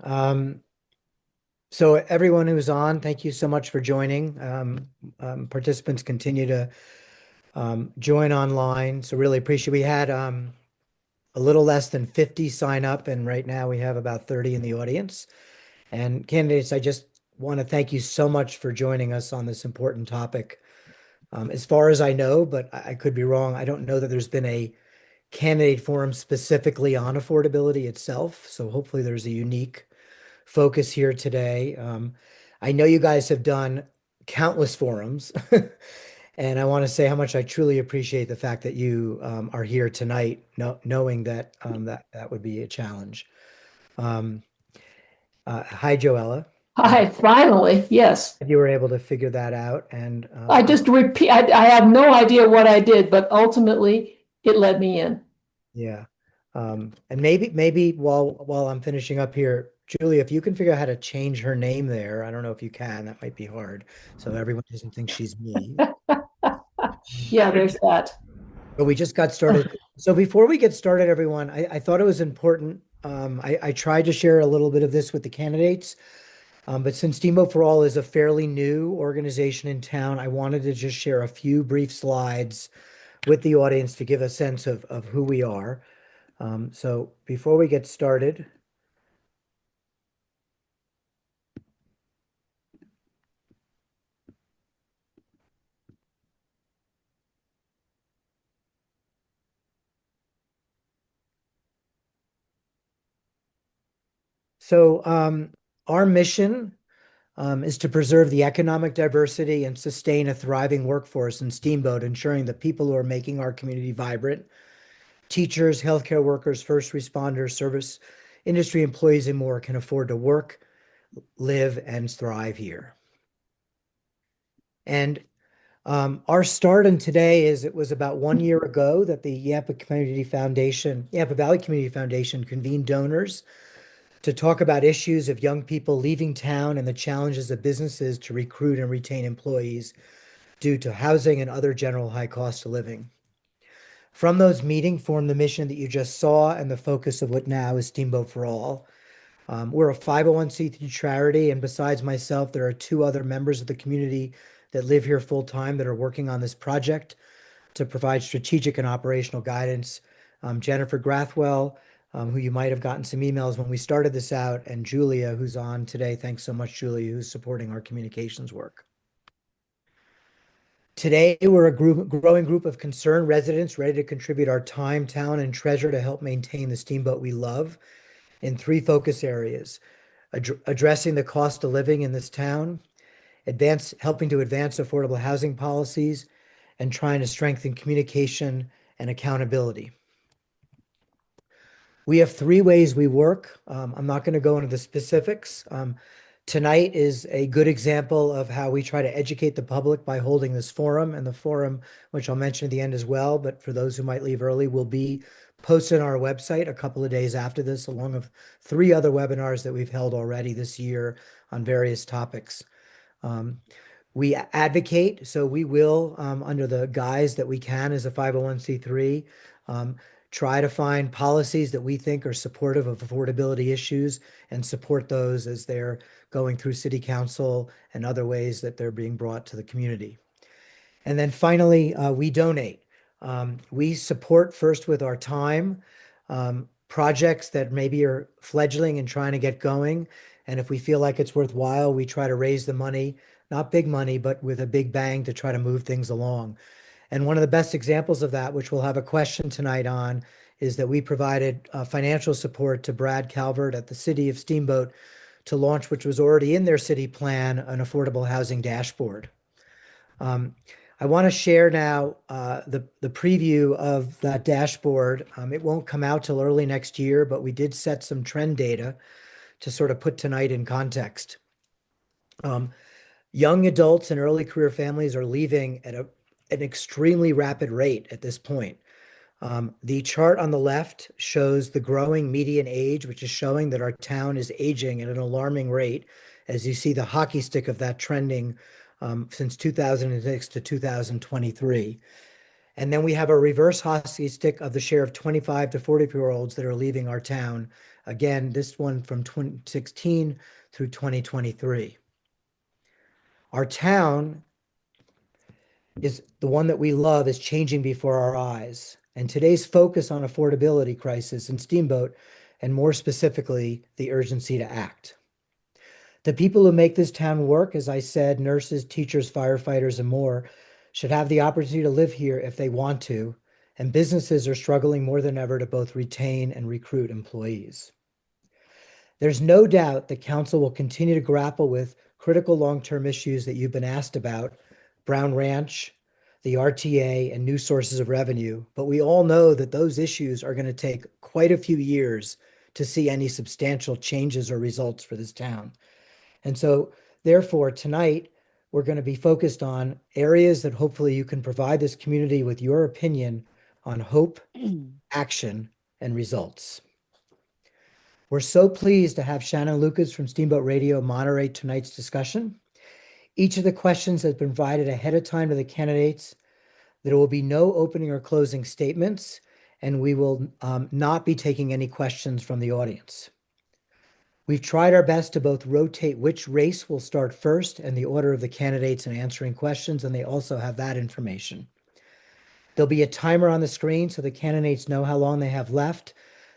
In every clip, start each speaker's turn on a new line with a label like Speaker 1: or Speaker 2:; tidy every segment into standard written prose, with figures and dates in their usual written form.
Speaker 1: Um, so everyone who's on, thank you so much for joining. Participants continue to join online, so really appreciate. We had a little less than 50 sign up, and right now we have about 30 in the audience. And candidates, I just want to thank you so much for joining us on this important topic. As far as I know, but I could be wrong, I don't know that there's been a candidate forum specifically on affordability itself. So hopefully there's a unique focus here today. I know you guys have done countless forums, and I want to say how much I truly appreciate the fact that you are here tonight, knowing that that would be a challenge. Um, Hi, Joella. I'm
Speaker 2: Hi, finally, yes.
Speaker 1: glad you were able to figure that out, and
Speaker 2: I just repeat, I have no idea what I did, but ultimately it let me in.
Speaker 1: yeah. And maybe while I'm finishing up here, Julie, if you can figure out how to change her name there, I don't know if you can, that might be hard. So everyone doesn't think she's me.
Speaker 2: Yeah, there's that.
Speaker 1: But we just got started. So before we get started, everyone, I thought it was important. I tried to share a little bit of this with the candidates, but since Steamboat for All is a fairly new organization in town, I wanted to just share a few brief slides with the audience to give a sense of who we are. So before we get started, our mission is to preserve the economic diversity and sustain a thriving workforce in Steamboat, ensuring that people who are making our community vibrant, teachers, healthcare workers, first responders, service industry employees, and more can afford to work, live, and thrive here. And our start in today is it was about 1 year ago that the Yampa Valley Community Foundation convened donors to talk about issues of young people leaving town and the challenges of businesses to recruit and retain employees due to housing and other general high cost of living. From those meetings formed the mission that you just saw and the focus of what now is Steamboat for All. We're a 501c3 charity, and besides myself, there are two other members of the community that live here full time that are working on this project to provide strategic and operational guidance. Jennifer Grathwell, who you might have gotten some emails when we started this out, and Julia, who's on today. Thanks so much, Julia, who's supporting our communications work. Today, we're a growing group of concerned residents ready to contribute our time, talent, and treasure to help maintain the steamboat we love in three focus areas: addressing the cost of living in this town, helping to advance affordable housing policies, and trying to strengthen communication and accountability. We have three ways we work. I'm not going to go into the specifics. Tonight is a good example of how we try to educate the public by holding this forum, and the forum, which I'll mention at the end as well, but for those who might leave early, will be posted on our website a couple of days after this, along with three other webinars that we've held already this year on various topics. We advocate, so we will, under the guise that we can as a 501c3, try to find policies that we think are supportive of affordability issues and support those as they're going through city council and other ways that they're being brought to the community. And then finally, we donate. We support first with our time, projects that maybe are fledgling and trying to get going. And if we feel like it's worthwhile, we try to raise the money, not big money, but with a big bang to try to move things along. And one of the best examples of that, which we'll have a question tonight on, is that we provided financial support to Brad Calvert at the City of Steamboat to launch, which was already in their city plan, an affordable housing dashboard. I want to share now the preview of that dashboard. It won't come out till early next year, but we did set some trend data to sort of put tonight in context. Young adults and early career families are leaving at an extremely rapid rate at this point. The chart on the left shows the growing median age, which is showing that our town is aging at an alarming rate, as you see the hockey stick of that trending since 2006 to 2023. And then we have a reverse hockey stick of the share of 25 to 40-year-olds that are leaving our town. Again, this one from 2016 through 2023. Our town is the one that we love is changing before our eyes. And today's focus on affordability crisis in Steamboat, and more specifically, the urgency to act. The people who make this town work, as I said, nurses, teachers, firefighters, and more, should have the opportunity to live here if they want to, and businesses are struggling more than ever to both retain and recruit employees. There's no doubt that council will continue to grapple with critical long-term issues that you've been asked about, Brown Ranch, the RTA, and new sources of revenue, but we all know that those issues are going to take quite a few years to see any substantial changes or results for this town. And so, therefore, tonight, we're going to be focused on areas that hopefully you can provide this community with your opinion on hope, action, and results. We're so pleased to have Shannon Lukens from Steamboat Radio moderate tonight's discussion. Each of the questions has been provided ahead of time to the candidates. There will be no opening or closing statements, and we will not be taking any questions from the audience. We've tried our best to both rotate which race will start first and the order of the candidates in answering questions, and they also have that information. There'll be a timer on the screen so the candidates know how long they have left.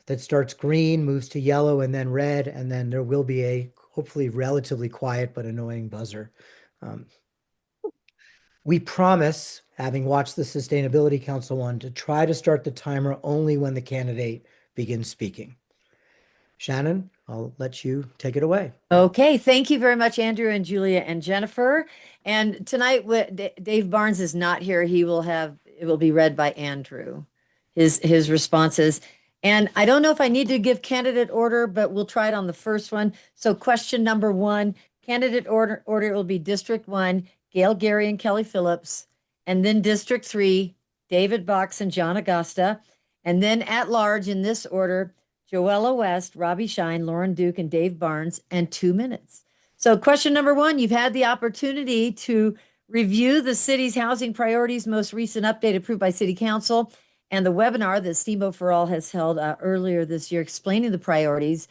Speaker 1: That starts green, moves to yellow, and then red, and then there will be a hopefully relatively quiet but annoying buzzer. We promise, having watched the Sustainability Council one, to try to start the timer only when the candidate begins speaking. Shannon, I'll let you take it away.
Speaker 3: Okay, thank you very much, Andrew and Julia and Jennifer. And tonight, Dave Barnes is not here. It will be read by Andrew, his responses. And I don't know if I need to give candidate order, but we'll try it on the first one. So question number one, candidate order will be District 1, Gail Gary and Kelly Phillips, and then District 3, David Box and John Augusta, and then at large in this order, Joella West, Robbie Shine, Lauren Duke, and Dave Barnes, and 2 minutes. So question number one, you've had the opportunity to review the city's housing priorities, most recent update approved by City Council, and the webinar that Steamboat for All has held earlier this year explaining the priorities.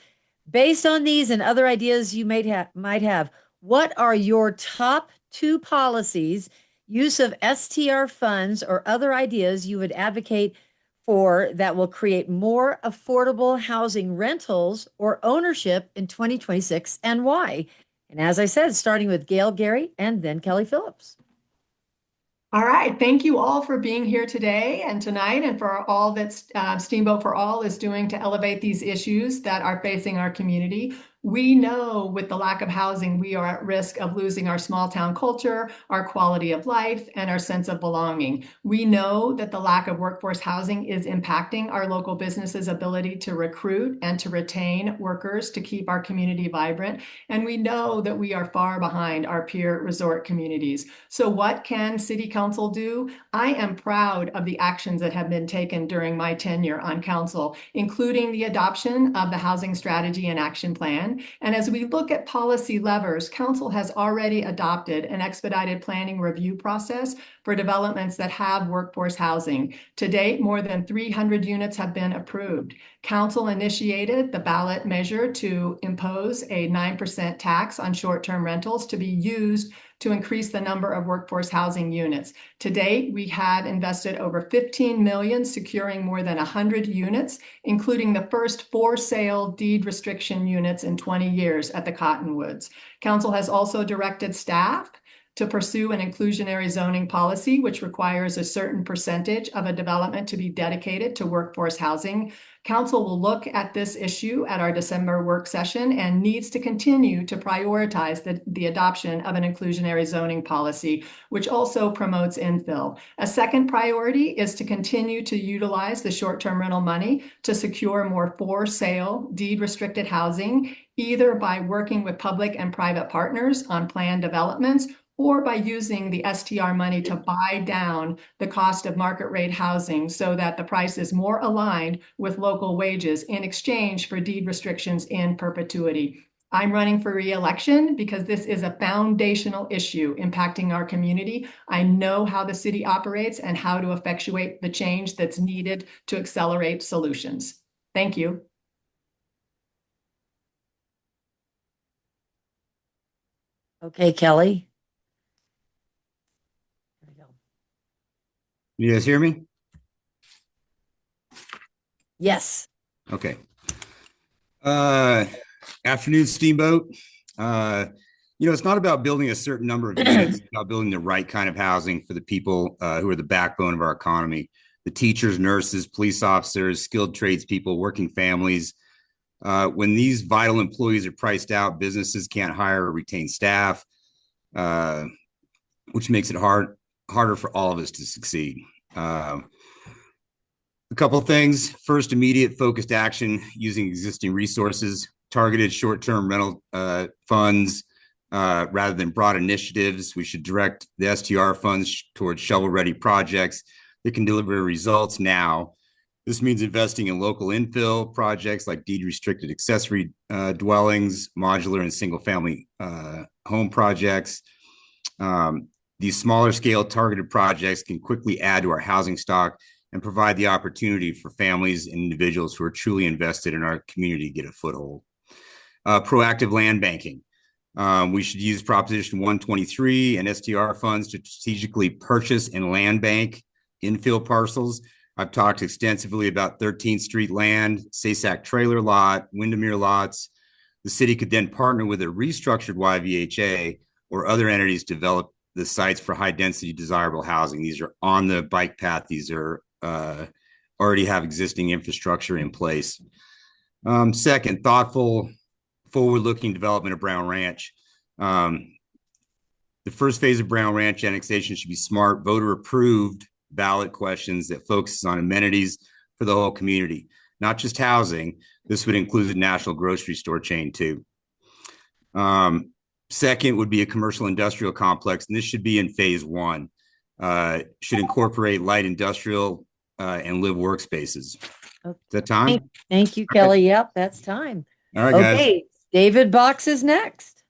Speaker 3: Based on these and other ideas you might have, what are your top 2 policies, use of STR funds, or other ideas you would advocate for that will create more affordable housing rentals or ownership in 2026, and why? And as I said, starting with Gail Gary and then Kelly Phillips.
Speaker 2: All right. Thank you all for being here today and tonight, and for all that Steamboat for All is doing to elevate these issues that are facing our community. We know with the lack of housing, we are at risk of losing our small town culture, our quality of life, and our sense of belonging. We know that the lack of workforce housing is impacting our local businesses' ability to recruit and to retain workers to keep our community vibrant. And we know that we are far behind our peer resort communities. So what can City Council do? I am proud of the actions that have been taken during my tenure on council, including the adoption of the Housing Strategy and Action Plan. And as we look at policy levers, council has already adopted an expedited planning review process for developments that have workforce housing. To date, more than 300 units have been approved. Council initiated the ballot measure to impose a 9% tax on short-term rentals to be used to increase the number of workforce housing units. To date, we have invested over $15 million, securing more than 100 units, including the first for-sale deed restriction units in 20 years at the Cottonwoods. Council has also directed staff to pursue an inclusionary zoning policy, which requires a certain percentage of a development to be dedicated to workforce housing. Council will look at this issue at our December work session and needs to continue to prioritize the adoption of an inclusionary zoning policy, which also promotes infill. A second priority is to continue to utilize the short-term rental money to secure more for-sale deed-restricted housing, either by working with public and private partners on planned developments, or by using the STR money to buy down the cost of market rate housing so that the price is more aligned with local wages in exchange for deed restrictions in perpetuity. I'm running for re-election because this is a foundational issue impacting our community. I know how the city operates and how to effectuate the change that's needed to accelerate solutions. Thank you.
Speaker 3: Okay, Kelly. There we go.
Speaker 4: You guys hear me?
Speaker 3: Yes.
Speaker 4: Okay. Afternoon, Steamboat. It's not about building a certain number of units, it's about building the right kind of housing for the people who are the backbone of our economy. The teachers, nurses, police officers, skilled tradespeople, working families. When these vital employees are priced out, businesses can't hire or retain staff, which makes it harder for all of us to succeed. A couple of things. First, immediate focused action using existing resources, targeted short-term rental funds rather than broad initiatives. We should direct the STR funds towards shovel-ready projects that can deliver results now. This means investing in local infill projects like deed-restricted accessory dwellings, modular and single-family home projects. These smaller scale targeted projects can quickly add to our housing stock and provide the opportunity for families and individuals who are truly invested in our community to get a foothold. Proactive land banking. We should use Proposition 123 and STR funds to strategically purchase and land bank infill parcels. I've talked extensively about 13th Street land, Sasac trailer lot, Windermere lots. The city could then partner with a restructured YVHA or other entities to develop the sites for high density desirable housing. These are on the bike path. These are already have existing infrastructure in place. Second, thoughtful, forward-looking development of Brown Ranch. The first phase of Brown Ranch annexation should be smart, voter-approved ballot questions that focuses on amenities for the whole community, not just housing. This would include the national grocery store chain too. Second would be a commercial industrial complex, and this should be in phase one. Should incorporate light industrial and live workspaces.
Speaker 3: Okay.
Speaker 4: Is that time?
Speaker 3: Thank you, Kelly. Yep, that's time.
Speaker 4: All right, guys.
Speaker 3: Okay, David Box is next.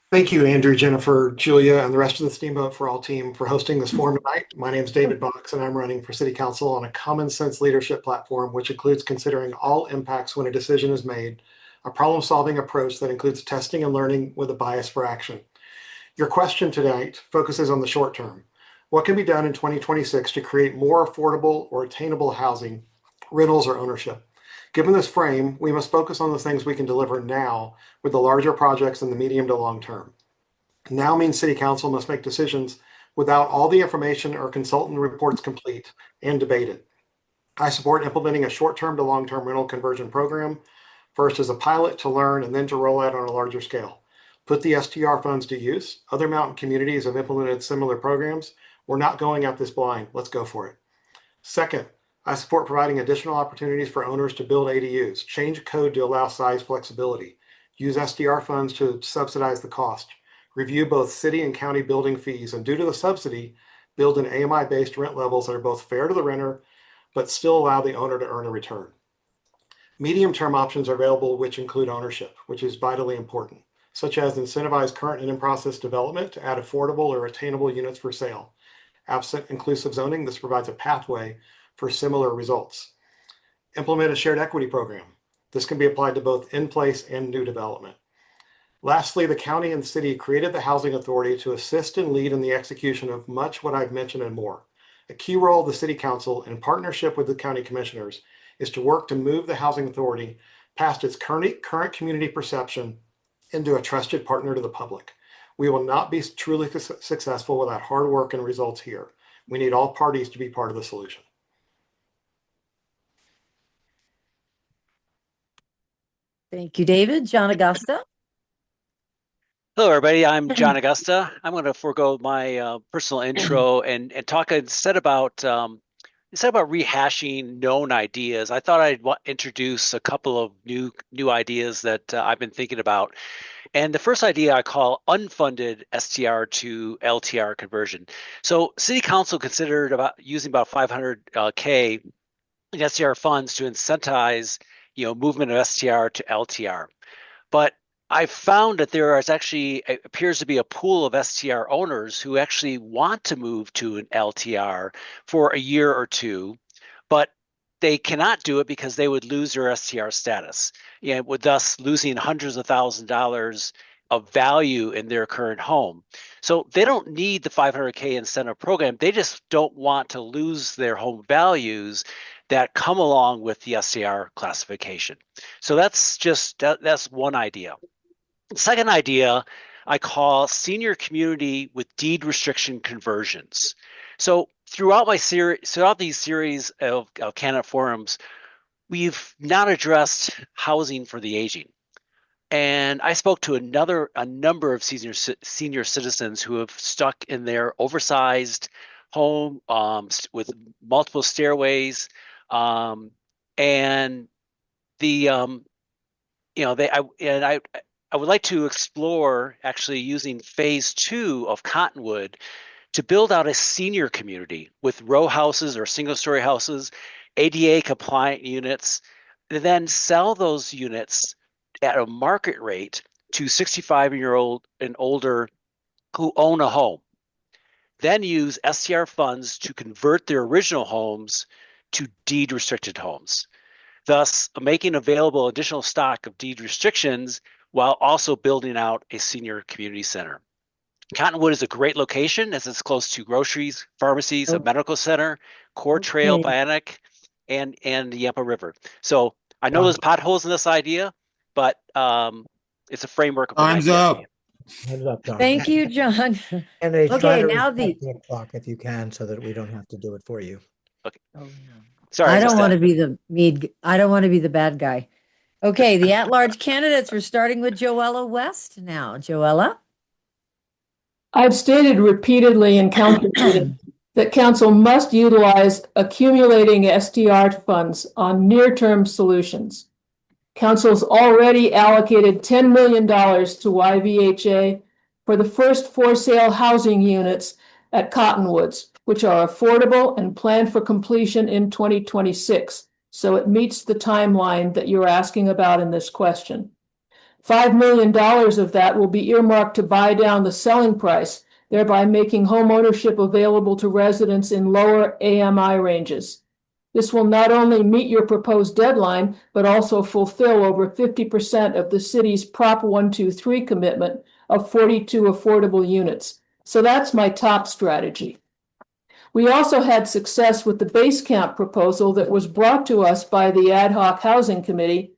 Speaker 5: Thank you, Andrew, Jennifer, Julia, and the rest of the Steamboat for All team for hosting this forum tonight. My name is David Box, and I'm running for City Council on a common sense leadership platform, which includes considering all impacts when a decision is made, a problem-solving approach that includes testing and learning with a bias for action. Your question tonight focuses on the short term. What can be done in 2026 to create more affordable or attainable housing, rentals, or ownership? Given this frame, we must focus on the things we can deliver now with the larger projects in the medium to long term. Now means City Council must make decisions without all the information or consultant reports complete and debated. I support implementing a short-term to long-term rental conversion program, first as a pilot to learn and then to roll out on a larger scale. Put the STR funds to use. Other mountain communities have implemented similar programs. We're not going at this blind. Let's go for it. Second, I support providing additional opportunities for owners to build ADUs, change code to allow size flexibility, use SDR funds to subsidize the cost, review both city and county building fees, and due to the subsidy, build an AMI-based rent levels that are both fair to the renter, but still allow the owner to earn a return. Medium-term options are available, which include ownership, which is vitally important, such as incentivize current and in-process development to add affordable or attainable units for sale. Absent inclusive zoning, this provides a pathway for similar results. Implement a shared equity program. This can be applied to both in-place and new development. Lastly, the county and city created the Housing Authority to assist and lead in the execution of much what I've mentioned and more. A key role of the City Council in partnership with the county commissioners is to work to move the Housing Authority past its current community perception into a trusted partner to the public. We will not be truly successful without hard work and results here. We need all parties to be part of the solution.
Speaker 3: Thank you, David. John Augusta.
Speaker 6: Hello, everybody. I'm John Augusta. I'm going to forego my personal intro and talk instead about rehashing known ideas. I thought I'd introduce a couple of new ideas that I've been thinking about. And the first idea I call unfunded STR to LTR conversion. So City Council considered using about 500K in STR funds to incentivize movement of STR to LTR. But I found that there is actually appears to be a pool of STR owners who actually want to move to an LTR for a year or two, but they cannot do it because they would lose their STR status, and would thus losing hundreds of $1,000s of value in their current home. So they don't need the 500K incentive program. They just don't want to lose their home values that come along with the STR classification. So that's one idea. The second idea I call senior community with deed restriction conversions. So throughout these series of candidate forums, we've not addressed housing for the aging. And I spoke to a number of senior citizens who have stuck in their oversized home with multiple stairways, and I would like to explore actually using phase 2 of Cottonwood to build out a senior community with row houses or single-story houses, ADA compliant units, and then sell those units at a market rate to 65-year-old and older who own a home. Then use STR funds to convert their original homes to deed restricted homes, thus making available additional stock of deed restrictions while also building out a senior community center. Cottonwood is a great location as it's close to groceries, pharmacies, a medical center, Core Trail, Bionic, and the Yampa River. So I know there's potholes in this idea, but it's a framework of an
Speaker 4: Time's
Speaker 6: idea.
Speaker 4: up.
Speaker 1: Hands up, John.
Speaker 3: Thank you, John.
Speaker 1: And they try
Speaker 3: Okay,
Speaker 1: to
Speaker 3: now
Speaker 1: respect the clock if you can, so that we don't have to do it for you.
Speaker 6: Okay.
Speaker 3: Oh, no.
Speaker 6: Sorry,
Speaker 3: I don't want to be the bad guy. Okay, the at-large candidates, we're starting with Joella West now. Joella?
Speaker 7: I've stated repeatedly in council meetings that council must utilize accumulating STR funds on near-term solutions. Council's already allocated $10 million to YVHA for the first for-sale housing units at Cottonwoods, which are affordable and planned for completion in 2026. So it meets the timeline that you're asking about in this question. $5 million of that will be earmarked to buy down the selling price, thereby making homeownership available to residents in lower AMI ranges. This will not only meet your proposed deadline, but also fulfill over 50% of the city's Prop 123 commitment of 42 affordable units. So that's my top strategy. We also had success with the base camp proposal that was brought to us by the Ad hoc Housing Committee.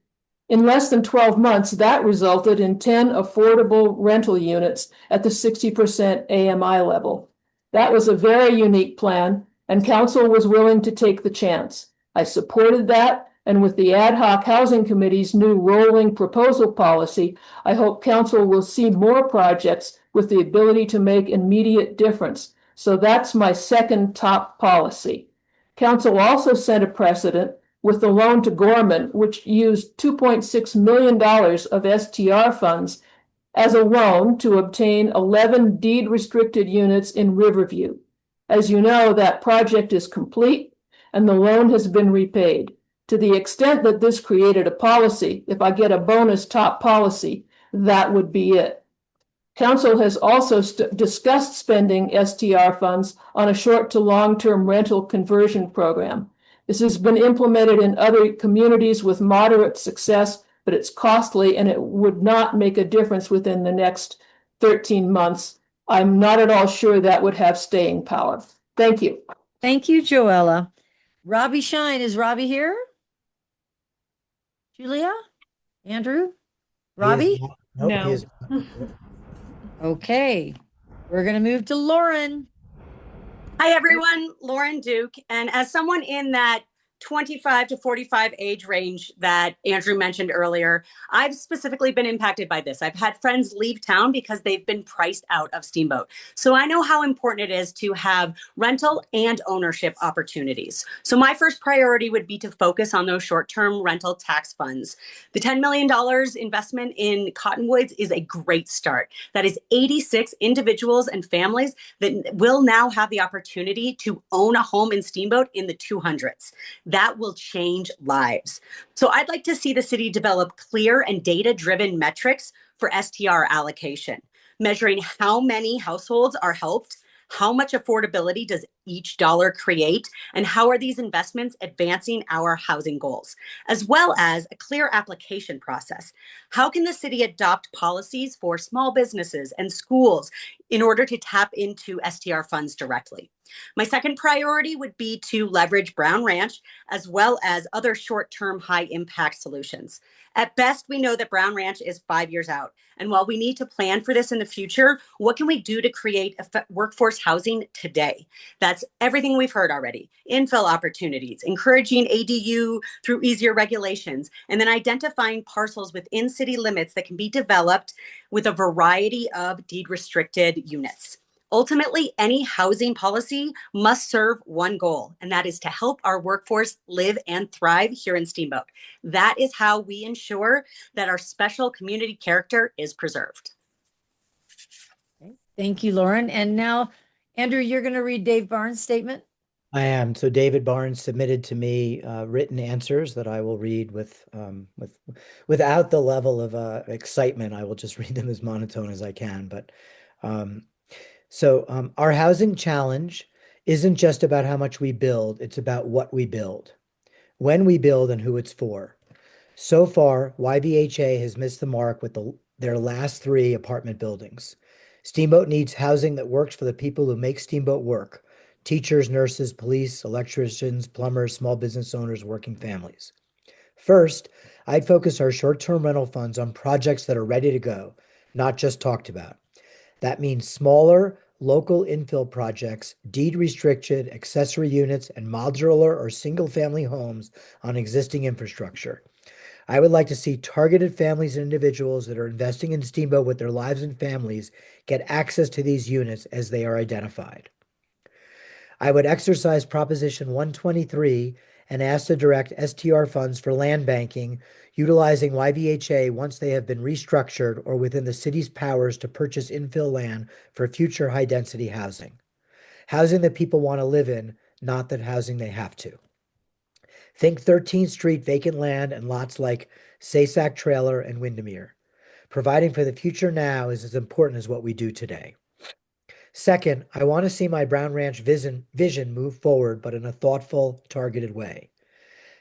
Speaker 7: In less than 12 months, that resulted in 10 affordable rental units at the 60% AMI level. That was a very unique plan, and council was willing to take the chance. I supported that, and with the Ad hoc Housing Committee's new rolling proposal policy, I hope council will see more projects with the ability to make immediate difference. So that's my second top policy. Council also set a precedent with the loan to Gorman, which used $2.6 million of STR funds as a loan to obtain 11 deed-restricted units in Riverview. As you know, that project is complete, and the loan has been repaid. To the extent that this created a policy, if I get a bonus top policy, that would be it. Council has also discussed spending STR funds on a short to long-term rental conversion program. This has been implemented in other communities with moderate success, but it's costly and it would not make a difference within the next 13 months. I'm not at all sure that would have staying power. Thank you.
Speaker 3: Thank you, Joella. Robbie Shine, is Robbie here? Julia? Andrew? Robbie?
Speaker 1: Nope,
Speaker 7: No.
Speaker 1: he is not.
Speaker 3: Okay, we're going to move to Lauren.
Speaker 8: Hi, everyone. Lauren Duke. And as someone in that 25 to 45 age range that Andrew mentioned earlier, I've specifically been impacted by this. I've had friends leave town because they've been priced out of Steamboat. So I know how important it is to have rental and ownership opportunities. So my first priority would be to focus on those short-term rental tax funds. The $10 million investment in Cottonwoods is a great start. That is 86 individuals and families that will now have the opportunity to own a home in Steamboat in the 200s. That will change lives. So I'd like to see the city develop clear and data-driven metrics for STR allocation, measuring how many households are helped, how much affordability does each dollar create, and how are these investments advancing our housing goals, as well as a clear application process. How can the city adopt policies for small businesses and schools in order to tap into STR funds directly? My second priority would be to leverage Brown Ranch as well as other short-term high-impact solutions. At best, we know that Brown Ranch is 5 years out. And while we need to plan for this in the future, what can we do to create workforce housing today? That's everything we've heard already. Infill opportunities, encouraging ADU through easier regulations, and then identifying parcels within city limits that can be developed with a variety of deed-restricted units. Ultimately, any housing policy must serve one goal, and that is to help our workforce live and thrive here in Steamboat. That is how we ensure that our special community character is preserved.
Speaker 3: Thank you, Lauren. And now, Andrew, you're going to read Dave Barnes' statement.
Speaker 1: I am. So David Barnes submitted to me written answers that I will read without the level of excitement. I will just read them as monotone as I can. But our housing challenge isn't just about how much we build, it's about what we build, when we build, and who it's for. So far, YVHA has missed the mark with their last 3 apartment buildings. Steamboat needs housing that works for the people who make Steamboat work: teachers, nurses, police, electricians, plumbers, small business owners, working families. First, I'd focus our short-term rental funds on projects that are ready to go, not just talked about. That means smaller, local infill projects, deed-restricted accessory units, and modular or single-family homes on existing infrastructure. I would like to see targeted families and individuals that are investing in Steamboat with their lives and families get access to these units as they are identified. I would exercise Proposition 123 and ask to direct STR funds for land banking, utilizing YVHA once they have been restructured or within the city's powers to purchase infill land for future high-density housing. Housing that people want to live in, not that housing they have to. Think 13th Street vacant land and lots like Sasak Trailer and Windermere. Providing for the future now is as important as what we do today. Second, I want to see my Brown Ranch vision move forward, but in a thoughtful, targeted way.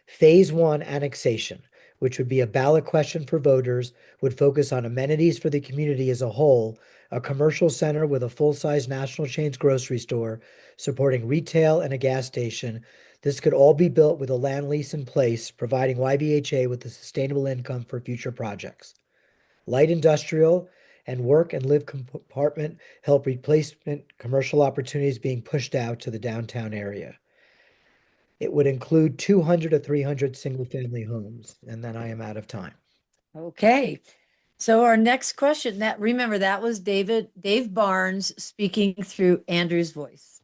Speaker 1: Phase 1 annexation, which would be a ballot question for voters, would focus on amenities for the community as a whole, a commercial center with a full-size national chains grocery store, supporting retail and a gas station. This could all be built with a land lease in place, providing YVHA with a sustainable income for future projects. Light industrial and work and live compartment help replacement commercial opportunities being pushed out to the downtown area. It would include 200 to 300 single-family homes, and then I am out of time.
Speaker 3: Okay. So our next question, remember that was Dave Barnes speaking through Andrew's voice.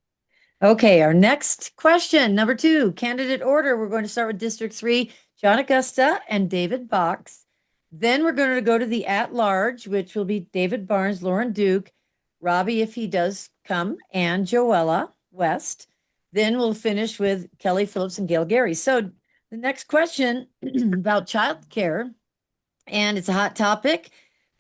Speaker 3: Okay, our next question, number 2, candidate order. We're going to start with District 3, John Augusta and David Box. Then we're going to go to the at-large, which will be David Barnes, Lauren Duke, Robbie, if he does come, and Joella West. Then we'll finish with Kelly Phillips and Gail Gary. So the next question about childcare, and it's a hot topic,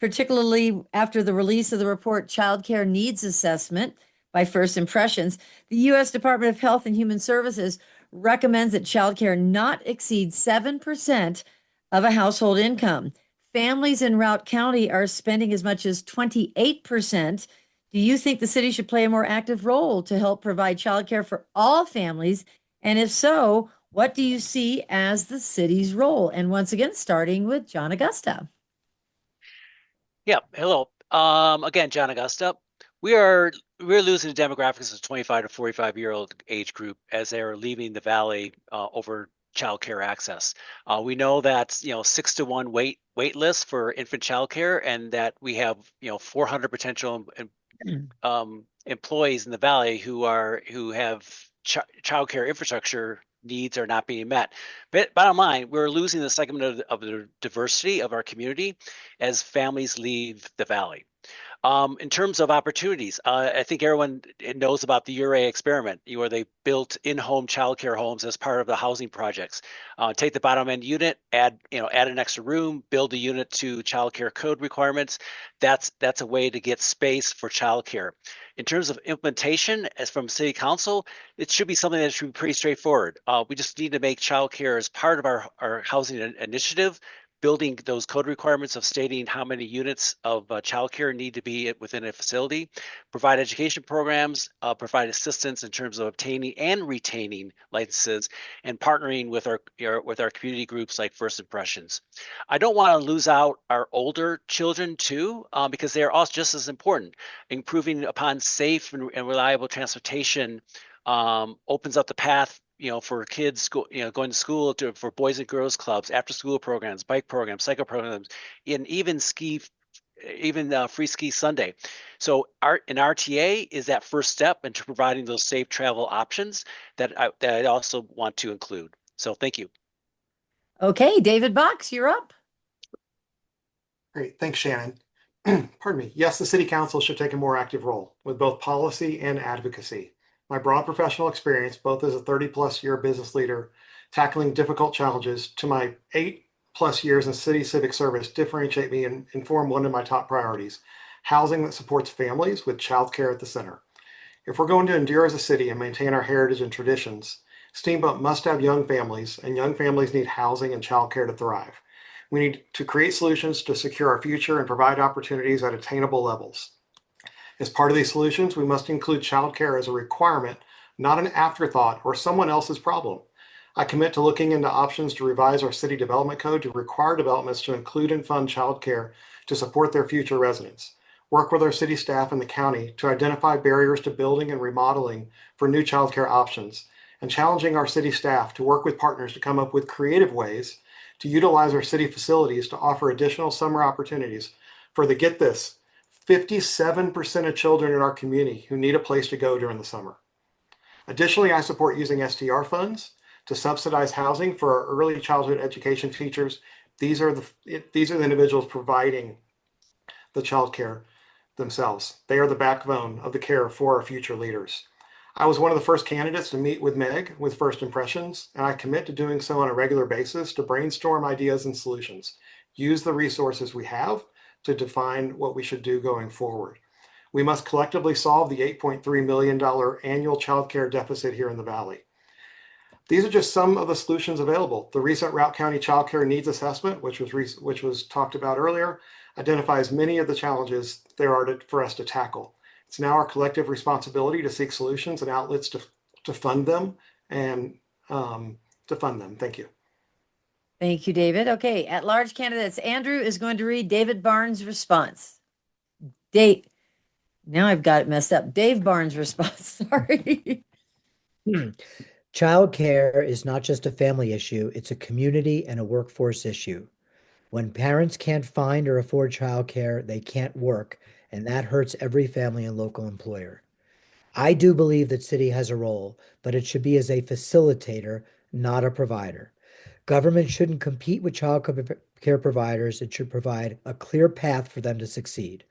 Speaker 3: particularly after the release of the report Childcare Needs Assessment by First Impressions. The U.S. Department of Health and Human Services recommends that childcare not exceed 7% of a household income. Families in Routt County are spending as much as 28%. Do you think the city should play a more active role to help provide childcare for all families? And if so, what do you see as the city's role? And once again, starting with John Augusta.
Speaker 6: Yeah, hello. Again, John Augusta. We're losing the demographics of 25 to 45-year-old age group as they're leaving the valley over childcare access. We know that 6-to-1 wait list for infant childcare, and that we have 400 potential employees in the valley who have childcare infrastructure needs are not being met. But bottom line, we're losing the segment of the diversity of our community as families leave the valley. In terms of opportunities, I think everyone knows about the URA experiment, where they built in-home childcare homes as part of the housing projects. Take the bottom end unit, add an extra room, build a unit to childcare code requirements. That's a way to get space for childcare. In terms of implementation, as from City Council, it should be something that should be pretty straightforward. We just need to make childcare as part of our housing initiative, building those code requirements of stating how many units of childcare need to be within a facility, provide education programs, provide assistance in terms of obtaining and retaining licenses, and partnering with our community groups like First Impressions. I don't want to lose out our older children too, because they are also just as important. Improving upon safe and reliable transportation opens up the path for kids going to school, for boys and girls clubs, after school programs, bike programs, cycle programs, and even free ski Sunday. So an RTA is that first step into providing those safe travel options that I also want to include. So thank you.
Speaker 3: Okay, David Box, you're up.
Speaker 5: Great. Thanks, Shannon. Pardon me. Yes, the City Council should take a more active role with both policy and advocacy. My broad professional experience, both as a 30-plus year business leader tackling difficult challenges, to my 8+ years in city civic service, differentiate me and inform one of my top priorities: housing that supports families with childcare at the center. If we're going to endure as a city and maintain our heritage and traditions, Steamboat must have young families, and young families need housing and childcare to thrive. We need to create solutions to secure our future and provide opportunities at attainable levels. As part of these solutions, we must include childcare as a requirement, not an afterthought or someone else's problem. I commit to looking into options to revise our city development code to require developments to include and fund childcare to support their future residents. Work with our city staff and the county to identify barriers to building and remodeling for new childcare options, and challenging our city staff to work with partners to come up with creative ways to utilize our city facilities to offer additional summer opportunities for the, get this, 57% of children in our community who need a place to go during the summer. Additionally, I support using STR funds to subsidize housing for our early childhood education teachers. These are the individuals providing the child care themselves. They are the backbone of the care for our future leaders. I was one of the first candidates to meet with Meg with First Impressions, and I commit to doing so on a regular basis to brainstorm ideas and solutions, use the resources we have to define what we should do going forward. We must collectively solve the $8.3 million annual child care deficit here in the Valley. These are just some of the solutions available. The recent Routt County Child Care Needs Assessment, which was talked about earlier, identifies many of the challenges there are for us to tackle. It's now our collective responsibility to seek solutions and outlets to fund them Thank you.
Speaker 3: Thank you, David. Okay, at large candidates, Andrew is going to read David Barnes' response. Now I've got it messed up. Dave Barnes' response. Sorry.
Speaker 1: Child care is not just a family issue, it's a community and a workforce issue. When parents can't find or afford child care, they can't work, and that hurts every family and local employer. I do believe that city has a role, but it should be as a facilitator, not a provider. Government shouldn't compete with child care providers. It should provide a clear path for them to succeed.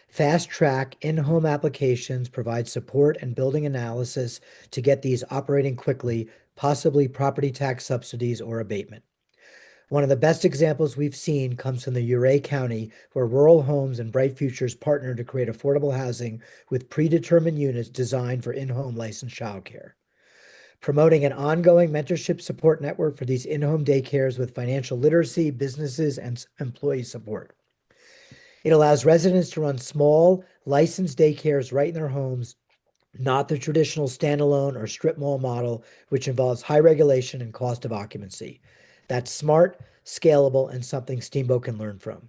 Speaker 1: Fast track in-home applications provide support and building analysis to get these operating quickly, possibly property tax subsidies or abatement. One of the best examples we've seen comes from the Uray County, where Rural Homes and Bright Futures partnered to create affordable housing with predetermined units designed for in-home licensed childcare. Promoting an ongoing mentorship support network for these in-home daycares with financial literacy, businesses, and employee support. It allows residents to run small, licensed daycares right in their homes, not the traditional standalone or strip mall model, which involves high regulation and cost of occupancy. That's smart, scalable, and something Steamboat can learn from.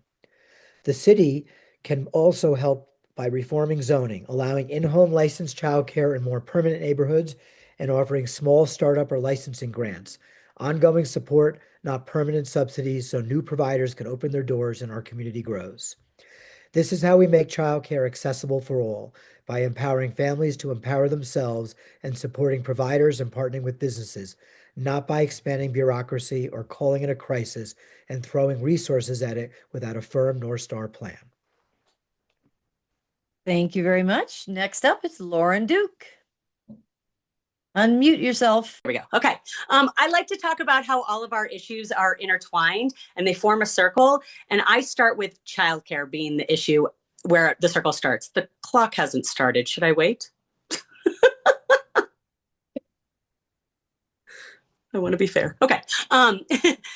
Speaker 1: The city can also help by reforming zoning, allowing in-home licensed childcare in more permanent neighborhoods, and offering small startup or licensing grants. Ongoing support, not permanent subsidies, so new providers can open their doors and our community grows. This is how we make childcare accessible for all, by empowering families to empower themselves and supporting providers and partnering with businesses, not by expanding bureaucracy or calling it a crisis and throwing resources at it without a firm North Star plan.
Speaker 3: Thank you very much. Next up, it's Lauren Duke. Unmute yourself.
Speaker 8: There we go. Okay. I like to talk about how all of our issues are intertwined and they form a circle. And I start with childcare being the issue where the circle starts. The clock hasn't started. Should I wait? I want to be fair. Okay.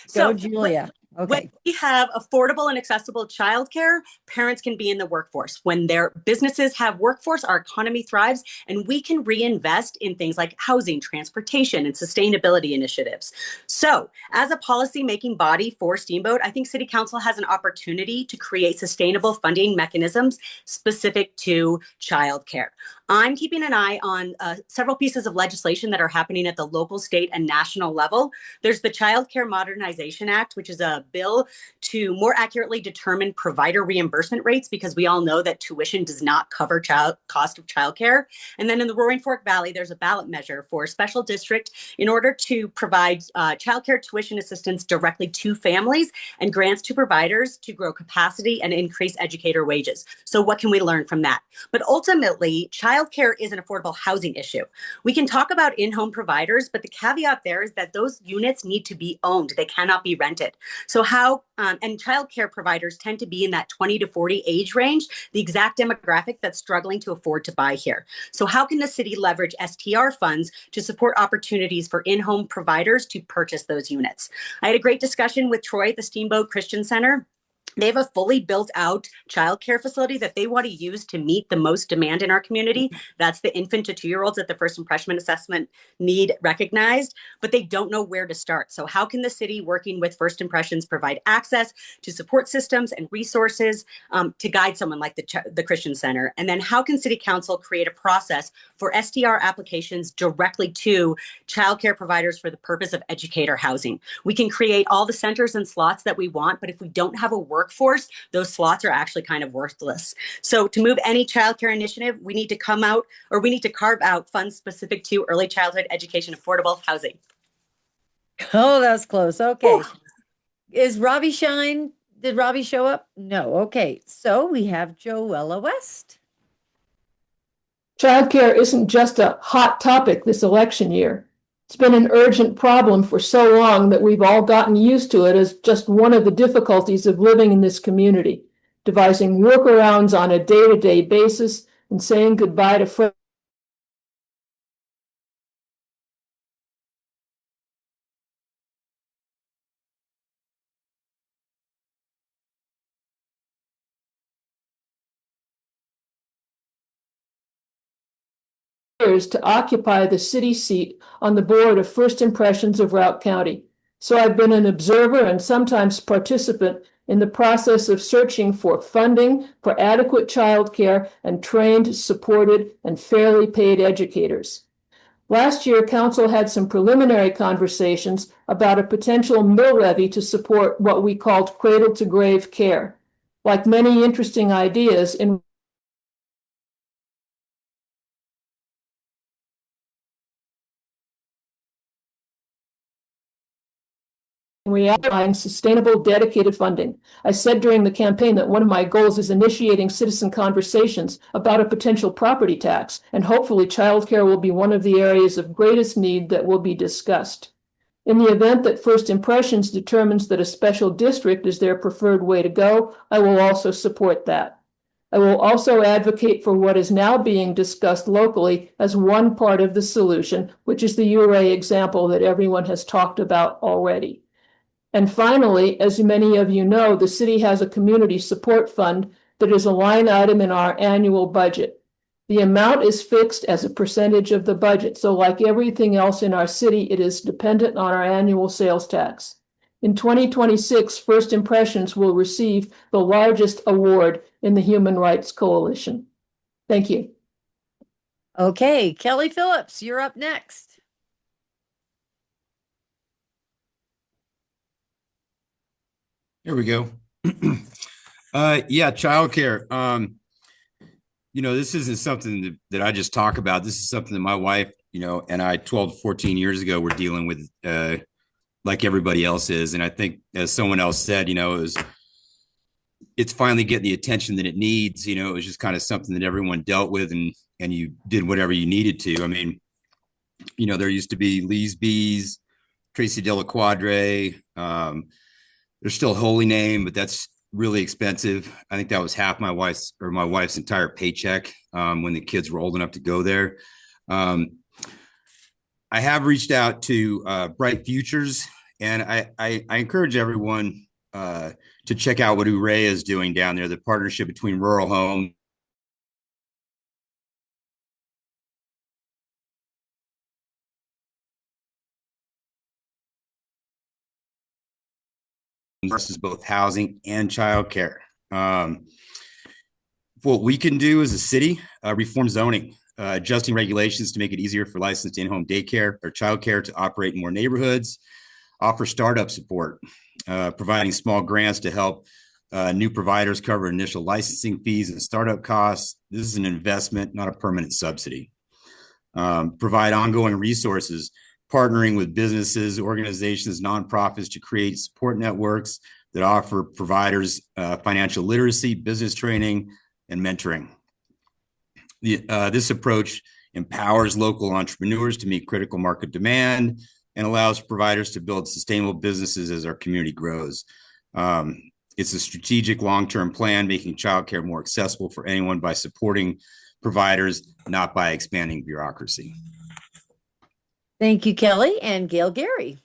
Speaker 3: So Julia. Okay.
Speaker 8: When we have affordable and accessible childcare, parents can be in the workforce. When their businesses have workforce, our economy thrives, and we can reinvest in things like housing, transportation, and sustainability initiatives. So, as a policy-making body for Steamboat, I think City Council has an opportunity to create sustainable funding mechanisms specific to childcare. I'm keeping an eye on several pieces of legislation that are happening at the local, state, and national level. There's the Child Care Modernization Act, which is a bill to more accurately determine provider reimbursement rates, because we all know that tuition does not cover cost of childcare. And then in the Roaring Fork Valley, there's a ballot measure for a special district in order to provide childcare tuition assistance directly to families and grants to providers to grow capacity and increase educator wages. So what can we learn from that? But ultimately, childcare is an affordable housing issue. We can talk about in-home providers, but the caveat there is that those units need to be owned. They cannot be rented. So how, and childcare providers tend to be in that 20 to 40 age range, the exact demographic that's struggling to afford to buy here. So how can the city leverage STR funds to support opportunities for in-home providers to purchase those units? I had a great discussion with Troy at the Steamboat Christian Center. They have a fully built out childcare facility that they want to use to meet the most demand in our community. That's the infant to 2-year-olds that the first impression assessment need recognized, but they don't know where to start. So how can the city, working with First Impressions, provide access to support systems and resources to guide someone like the Christian Center? And then how can City Council create a process for STR applications directly to childcare providers for the purpose of educator housing? We can create all the centers and slots that we want, but if we don't have a workforce, those slots are actually kind of worthless. So to move any childcare initiative, we need to carve out funds specific to early childhood education, affordable housing.
Speaker 3: Oh, that's close. Okay. Is Robbie Shine? Did Robbie show up? No. Okay. So we have Joella West.
Speaker 7: Childcare isn't just a hot topic this election year. It's been an urgent problem for so long that we've all gotten used to it as just one of the difficulties of living in this community, devising workarounds on a day-to-day basis and saying goodbye to friends. To occupy the city seat on the board of First Impressions of Routt County. So I've been an observer and sometimes participant in the process of searching for funding for adequate childcare and trained, supported, and fairly paid educators. Last year, Council had some preliminary conversations about a potential mill levy to support what we called cradle-to-grave care. Like many interesting ideas, in realigning sustainable, dedicated funding. I said during the campaign that one of my goals is initiating citizen conversations about a potential property tax, and hopefully childcare will be one of the areas of greatest need that will be discussed. In the event that First Impressions determines that a special district is their preferred way to go, I will also support that. I will also advocate for what is now being discussed locally as one part of the solution, which is the URA example that everyone has talked about already. And finally, as many of you know, the city has a community support fund that is a line item in our annual budget. The amount is fixed as a percentage of the budget, so like everything else in our city, it is dependent on our annual sales tax. In 2026, First Impressions will receive the largest award in the Human Rights Coalition. Thank you.
Speaker 3: Okay, Kelly Phillips, you're up next.
Speaker 4: There we go. Yeah, childcare. This isn't something that I just talk about. This is something that my wife, and I 12 to 14 years ago were dealing with like everybody else is. And I think as someone else said, it was it's finally getting the attention that it needs. It was just kind of something that everyone dealt with, and you did whatever you needed to. I mean, there used to be Lee's Bees, Tracy Della Quadre. There's still Holy Name, but that's really expensive. I think that was half my wife's entire paycheck when the kids were old enough to go there. I have reached out to Bright Futures, and I encourage everyone to check out what Urea is doing down there, the partnership between Rural Home versus both housing and childcare. What we can do as a city, reform zoning, adjusting regulations to make it easier for licensed in-home daycare or childcare to operate in more neighborhoods, offer startup support, providing small grants to help new providers cover initial licensing fees and startup costs. This is an investment, not a permanent subsidy. Provide ongoing resources, partnering with businesses, organizations, nonprofits to create support networks that offer providers financial literacy, business training, and mentoring. This approach empowers local entrepreneurs to meet critical market demand and allows providers to build sustainable businesses as our community grows. It's a strategic long-term plan, making childcare more accessible for anyone by supporting providers, not by expanding bureaucracy.
Speaker 3: Thank you, Kelly. And Gail Gary.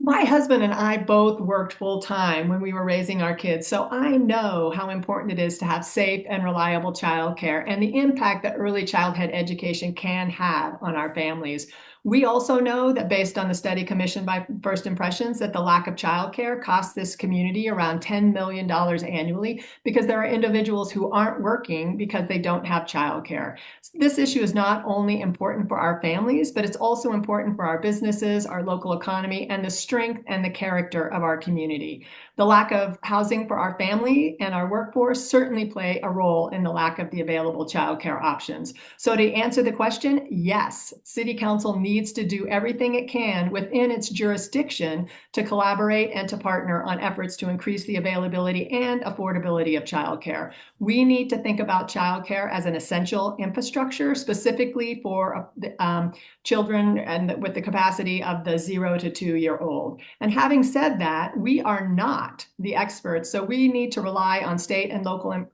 Speaker 2: My husband and I both worked full time when we were raising our kids, so I know how important it is to have safe and reliable childcare and the impact that early childhood education can have on our families. We also know that based on the study commissioned by First Impressions, that the lack of childcare costs this community around $10 million annually because there are individuals who aren't working because they don't have childcare. This issue is not only important for our families, but it's also important for our businesses, our local economy, and the strength and the character of our community. The lack of housing for our family and our workforce certainly play a role in the lack of the available childcare options. So to answer the question, yes, City Council needs to do everything it can within its jurisdiction to collaborate and to partner on efforts to increase the availability and affordability of childcare. We need to think about childcare as an essential infrastructure, specifically for children and with the capacity of the 0 to 2-year-old. And having said that, we are not the experts, so we need to rely on state and local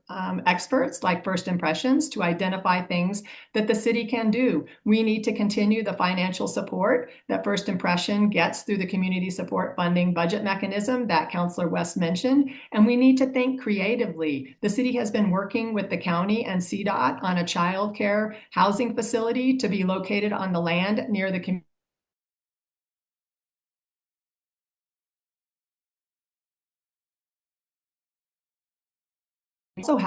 Speaker 2: experts like First Impressions to identify things that the city can do. We need to continue the financial support that First Impression gets through the community support funding budget mechanism that Councilor West mentioned, and we need to think creatively. The city has been working with the county and CDOT on a child care housing facility to be located on the land near the community. Also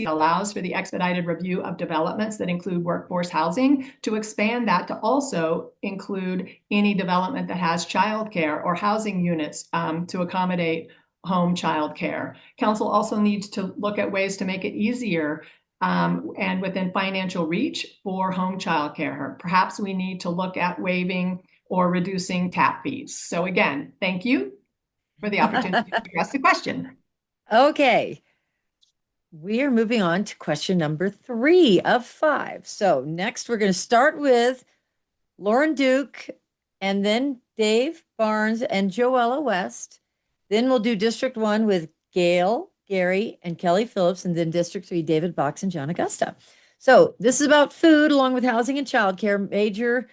Speaker 2: allows for the expedited review of developments that include workforce housing to expand that to also include any development that has childcare or housing units to accommodate home childcare. Council also needs to look at ways to make it easier and within financial reach for home childcare. Perhaps we need to look at waiving or reducing tap fees. So again, thank you for the opportunity to address the question.
Speaker 3: Okay. We are moving on to question number 3 of 5. So next we're going to start with Lauren Duke and then Dave Barnes and Joella West. Then we'll do District 1 with Gail, Gary, and Kelly Phillips, and then District 3, David Box and John Augusta. So this is about food along with housing and childcare, major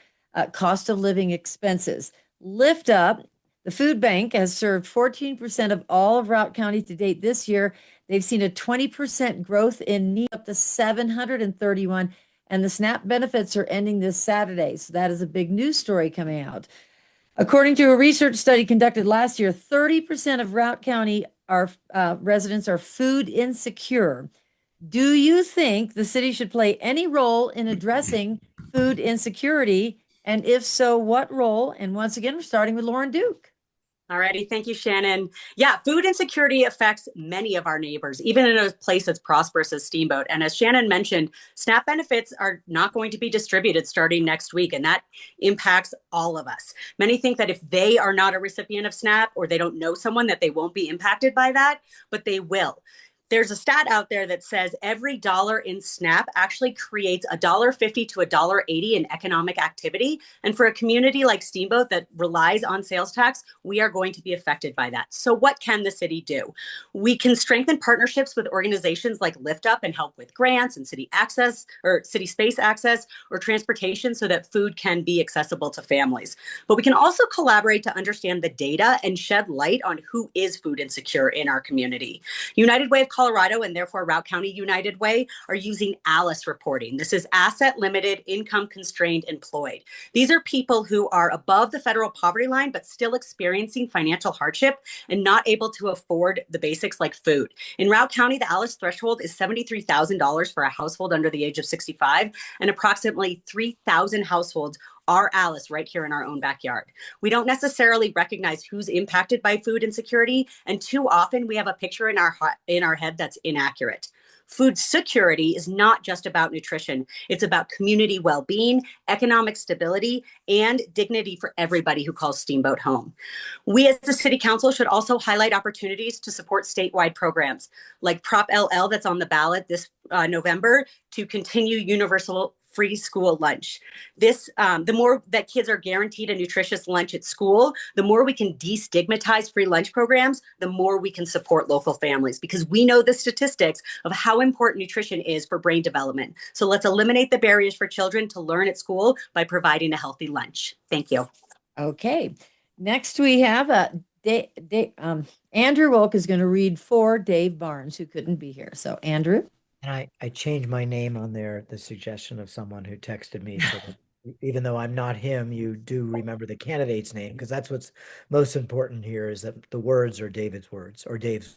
Speaker 3: cost of living expenses. Lift Up, the food bank, has served 14% of all of Routt County to date this year. They've seen a 20% growth in need, up to 731, and the SNAP benefits are ending this Saturday. So that is a big news story coming out. According to a research study conducted last year, 30% of Routt County residents are food insecure. Do you think the city should play any role in addressing food insecurity? And if so, what role? And once again, we're starting with Lauren Duke.
Speaker 8: Alrighty, thank you, Shannon. Yeah, food insecurity affects many of our neighbors, even in a place as prosperous as Steamboat. And as Shannon mentioned, SNAP benefits are not going to be distributed starting next week, and that impacts all of us. Many think that if they are not a recipient of SNAP or they don't know someone, that they won't be impacted by that, but they will. There's a stat out there that says every dollar in SNAP actually creates $1.50 to $1.80 in economic activity. And for a community like Steamboat that relies on sales tax, we are going to be affected by that. So what can the city do? We can strengthen partnerships with organizations like Lift Up and help with grants and city access or city space access or transportation so that food can be accessible to families. But we can also collaborate to understand the data and shed light on who is food insecure in our community. United Way of Colorado and therefore Routt County United Way are using ALICE reporting. This is asset limited, income constrained, employed. These are people who are above the federal poverty line, but still experiencing financial hardship and not able to afford the basics like food. In Routt County, the ALICE threshold is $73,000 for a household under the age of 65, and approximately 3,000 households are ALICE right here in our own backyard. We don't necessarily recognize who's impacted by food insecurity, and too often we have a picture in our head that's inaccurate. Food security is not just about nutrition. It's about community well-being, economic stability, and dignity for everybody who calls Steamboat home. We as the City Council should also highlight opportunities to support statewide programs like Prop LL that's on the ballot this November to continue universal free school lunch. The more that kids are guaranteed a nutritious lunch at school, the more we can destigmatize free lunch programs, the more we can support local families, because we know the statistics of how important nutrition is for brain development. So let's eliminate the barriers for children to learn at school by providing a healthy lunch. Thank you.
Speaker 3: Okay. Next we have Andrew Wolk is going to read for Dave Barnes, who couldn't be here. So Andrew.
Speaker 1: And I changed my name on there, the suggestion of someone who texted me. So that even though I'm not him, you do remember the candidate's name, because that's what's most important here is that the words are David's words or Dave's.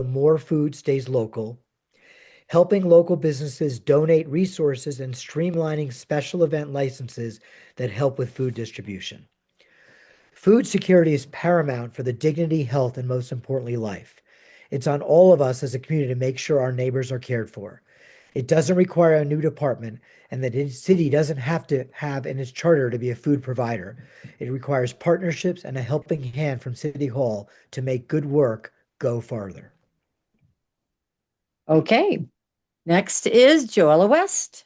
Speaker 1: More food stays local, helping local businesses donate resources and streamlining special event licenses that help with food distribution. Food security is paramount for the dignity, health, and most importantly, life. It's on all of us as a community to make sure our neighbors are cared for. It doesn't require a new department, and the city doesn't have to have in its charter to be a food provider. It requires partnerships and a helping hand from City Hall to make good work go farther.
Speaker 3: Okay. Next is Joella West.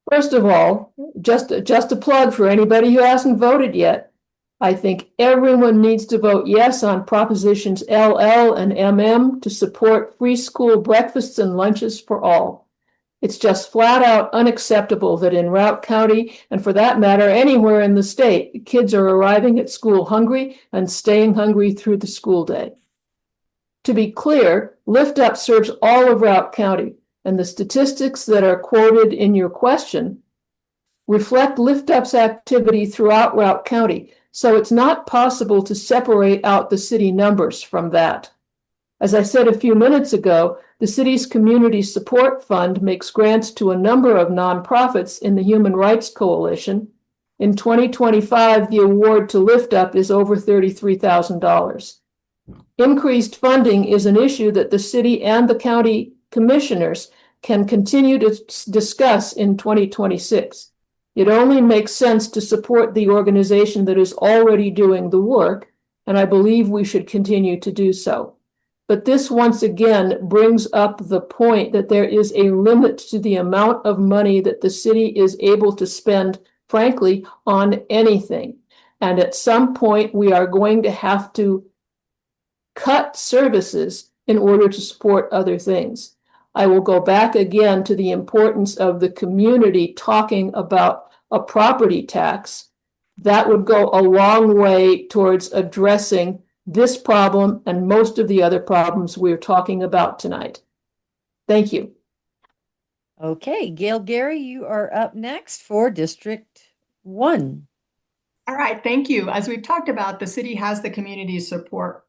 Speaker 7: First of all, just a plug for anybody who hasn't voted yet. I think everyone needs to vote yes on propositions LL and MM to support free school breakfasts and lunches for all. It's just flat out unacceptable that in Routt County, and for that matter, anywhere in the state, kids are arriving at school hungry and staying hungry through the school day. To be clear, Lift Up serves all of Routt County, and the statistics that are quoted in your question reflect Lift Up's activity throughout Routt County, so it's not possible to separate out the city numbers from that. As I said a few minutes ago, the city's Community Support Fund makes grants to a number of nonprofits in the Human Rights Coalition. In 2025, the award to Lift Up is over $33,000. Increased funding is an issue that the city and the county commissioners can continue to discuss in 2026. It only makes sense to support the organization that is already doing the work, and I believe we should continue to do so. But this once again brings up the point that there is a limit to the amount of money that the city is able to spend, frankly, on anything. And at some point, we are going to have to cut services in order to support other things. I will go back again to the importance of the community talking about a property tax. That would go a long way towards addressing this problem and most of the other problems we're talking about tonight. Thank you.
Speaker 3: Okay, Gail Gary, you are up next for District 1.
Speaker 2: All right, thank you. As we've talked about, the city has the community support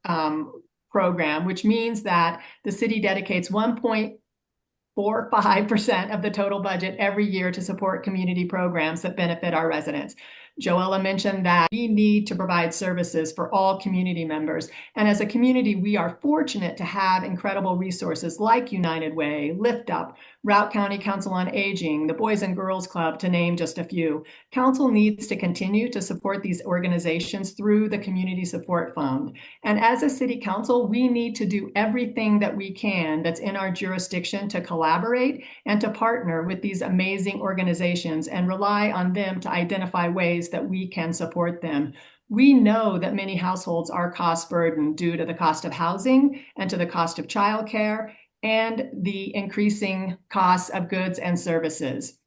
Speaker 2: program, which means that the city dedicates 1.45% of the total budget every year to support community programs that benefit our residents. Joella mentioned that we need to provide services for all community members. And as a community, we are fortunate to have incredible resources like United Way, Lift Up, Routt County Council on Aging, the Boys and Girls Club, to name just a few. Council needs to continue to support these organizations through the Community Support Fund. And as a city council, we need to do everything that we can that's in our jurisdiction to collaborate and to partner with these amazing organizations and rely on them to identify ways that we can support them. We know that many households are cost burdened due to the cost of housing and to the cost of childcare and the increasing costs of goods and services.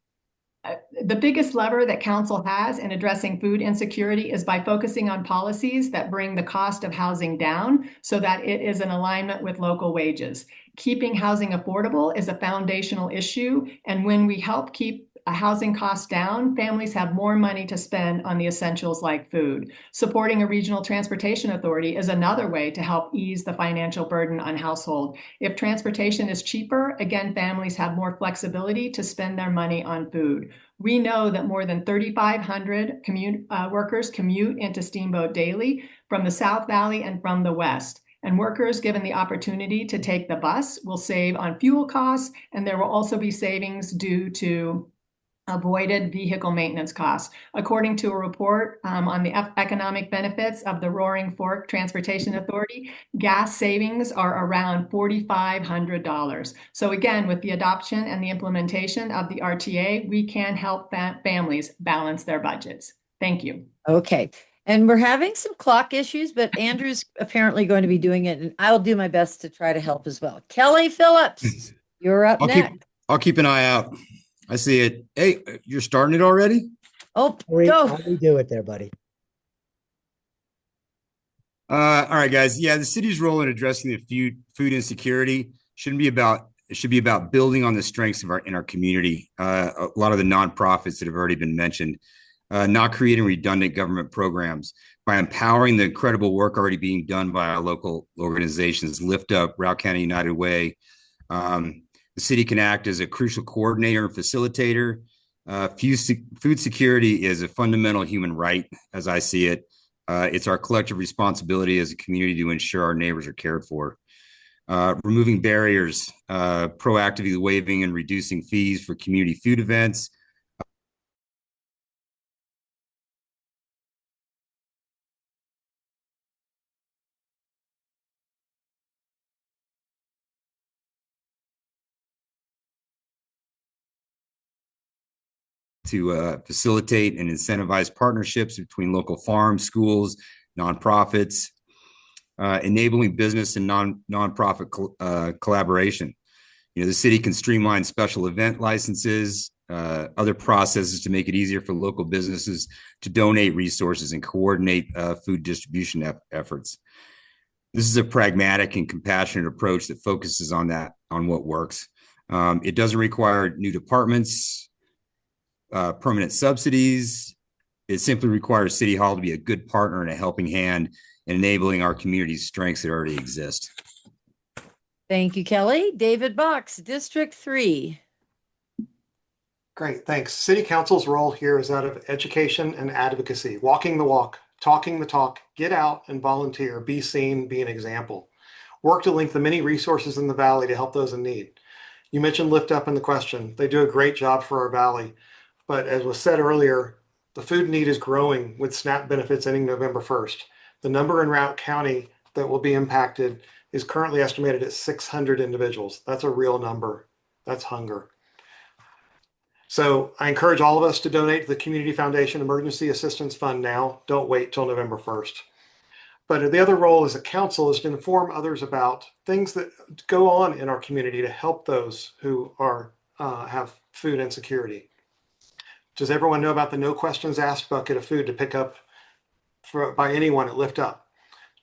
Speaker 2: The biggest lever that council has in addressing food insecurity is by focusing on policies that bring the cost of housing down so that it is in alignment with local wages. Keeping housing affordable is a foundational issue, and when we help keep housing costs down, families have more money to spend on the essentials like food. Supporting a regional transportation authority is another way to help ease the financial burden on households. If transportation is cheaper, again, families have more flexibility to spend their money on food. We know that more than 3,500 workers commute into Steamboat daily from the South Valley and from the West. And workers given the opportunity to take the bus will save on fuel costs, and there will also be savings due to avoided vehicle maintenance costs. According to a report on the economic benefits of the Roaring Fork Transportation Authority, gas savings are around $4,500. So again, with the adoption and the implementation of the RTA, we can help families balance their budgets. Thank you.
Speaker 3: Okay. And we're having some clock issues, but Andrew's apparently going to be doing it, and I'll do my best to try to help as well. Kelly Phillips, you're up next.
Speaker 4: I'll keep an eye out. I see it. Hey, you're starting it already?
Speaker 3: Oh,
Speaker 1: How
Speaker 3: go.
Speaker 1: do we do it there, buddy?
Speaker 4: All right, guys. Yeah, the city's role in addressing the food insecurity should be about building on the strengths of our community. A lot of the nonprofits that have already been mentioned, not creating redundant government programs, by empowering the incredible work already being done by our local organizations, Lift Up, Routt County United Way. The city can act as a crucial coordinator and facilitator. Food security is a fundamental human right, as I see it. It's our collective responsibility as a community to ensure our neighbors are cared for. Removing barriers, proactively waiving and reducing fees for community food events, to facilitate and incentivize partnerships between local farms, schools, nonprofits, enabling business and nonprofit collaboration. The city can streamline special event licenses, other processes to make it easier for local businesses to donate resources and coordinate food distribution efforts. This is a pragmatic and compassionate approach that focuses on what works. It doesn't require new departments, permanent subsidies. It simply requires City Hall to be a good partner and a helping hand in enabling our community's strengths that already exist.
Speaker 3: Thank you, Kelly. David Box, District 3.
Speaker 5: Great, thanks. City Council's role here is that of education and advocacy, walking the walk, talking the talk, get out and volunteer, be seen, be an example. Work to link the many resources in the Valley to help those in need. You mentioned Lift Up in the question. They do a great job for our Valley. But as was said earlier, the food need is growing with SNAP benefits ending November 1st. The number in Routt County that will be impacted is currently estimated at 600 individuals. That's a real number. That's hunger. So I encourage all of us to donate to the Community Foundation Emergency Assistance Fund now. Don't wait till November 1st. But the other role as a council is to inform others about things that go on in our community to help those who have food insecurity. Does everyone know about the no questions asked bucket of food to pick up by anyone at Lift Up?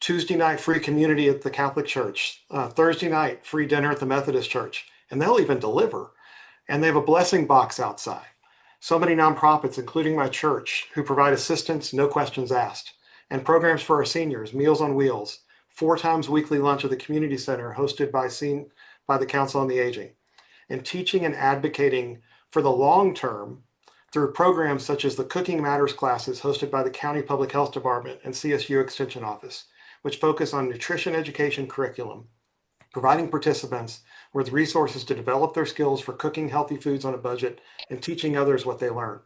Speaker 5: Tuesday night, free community at the Catholic Church. Thursday night, free dinner at the Methodist Church. And they'll even deliver. And they have a blessing box outside. So many nonprofits, including my church, who provide assistance, no questions asked, and programs for our seniors, Meals on Wheels, 4 times weekly lunch at the community center hosted by the Council on the Aging, and teaching and advocating for the long term through programs such as the Cooking Matters classes hosted by the County Public Health Department and CSU Extension Office, which focus on nutrition education curriculum, providing participants with resources to develop their skills for cooking healthy foods on a budget and teaching others what they learn.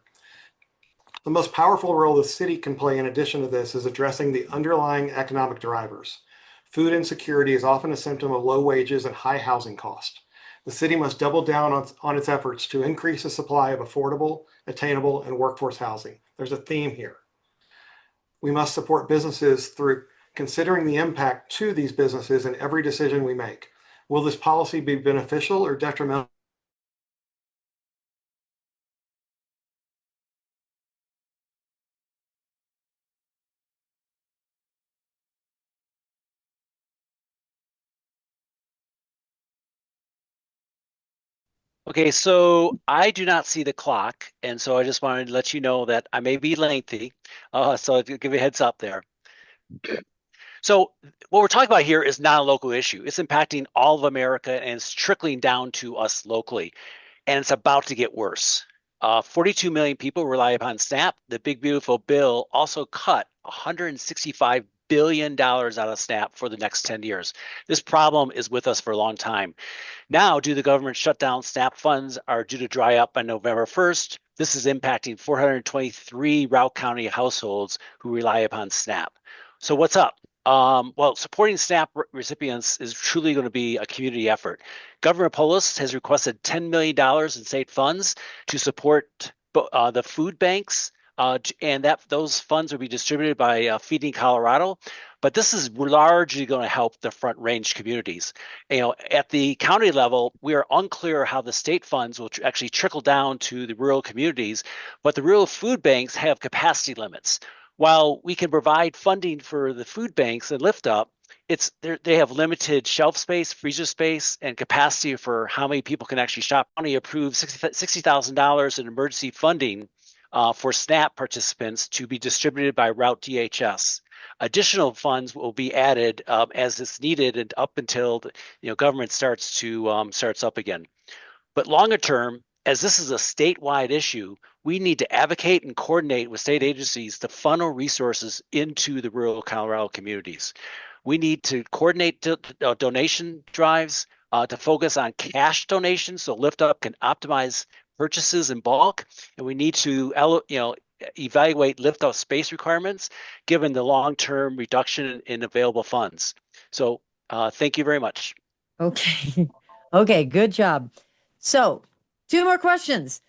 Speaker 5: The most powerful role the city can play in addition to this is addressing the underlying economic drivers. Food insecurity is often a symptom of low wages and high housing cost. The city must double down on its efforts to increase the supply of affordable, attainable, and workforce housing. There's a theme here. We must support businesses through considering the impact to these businesses in every decision we make. Will this policy be beneficial or detrimental?
Speaker 6: Okay, so I do not see the clock, and so I just wanted to let you know that I may be lengthy, so to give you a heads up there. So what we're talking about here is not a local issue. It's impacting all of America, and it's trickling down to us locally, and it's about to get worse. 42 million people rely upon SNAP. The big beautiful bill also cut $165 billion out of SNAP for the next 10 years. This problem is with us for a long time. Now, due to the government shutdown, SNAP funds are due to dry up on November 1st. This is impacting 423 Routt County households who rely upon SNAP. So what's up? Well, supporting SNAP recipients is truly going to be a community effort. Governor Polis has requested $10 million in state funds to support the food banks, and those funds will be distributed by Feeding Colorado. But this is largely going to help the Front Range communities. At the county level, we are unclear how the state funds will actually trickle down to the rural communities, but the rural food banks have capacity limits. While we can provide funding for the food banks and lift up, they have limited shelf space, freezer space, and capacity for how many people can actually shop. County approved $60,000 in emergency funding for SNAP participants to be distributed by Routt DHS. Additional funds will be added as it's needed and up until government starts up again. But longer term, as this is a statewide issue, we need to advocate and coordinate with state agencies to funnel resources into the rural Colorado communities. We need to coordinate donation drives to focus on cash donations so Lift Up can optimize purchases in bulk, and we need to evaluate Lift Up space requirements given the long-term reduction in available funds. So thank you very much.
Speaker 3: Okay. Okay, good job. So 2 more questions.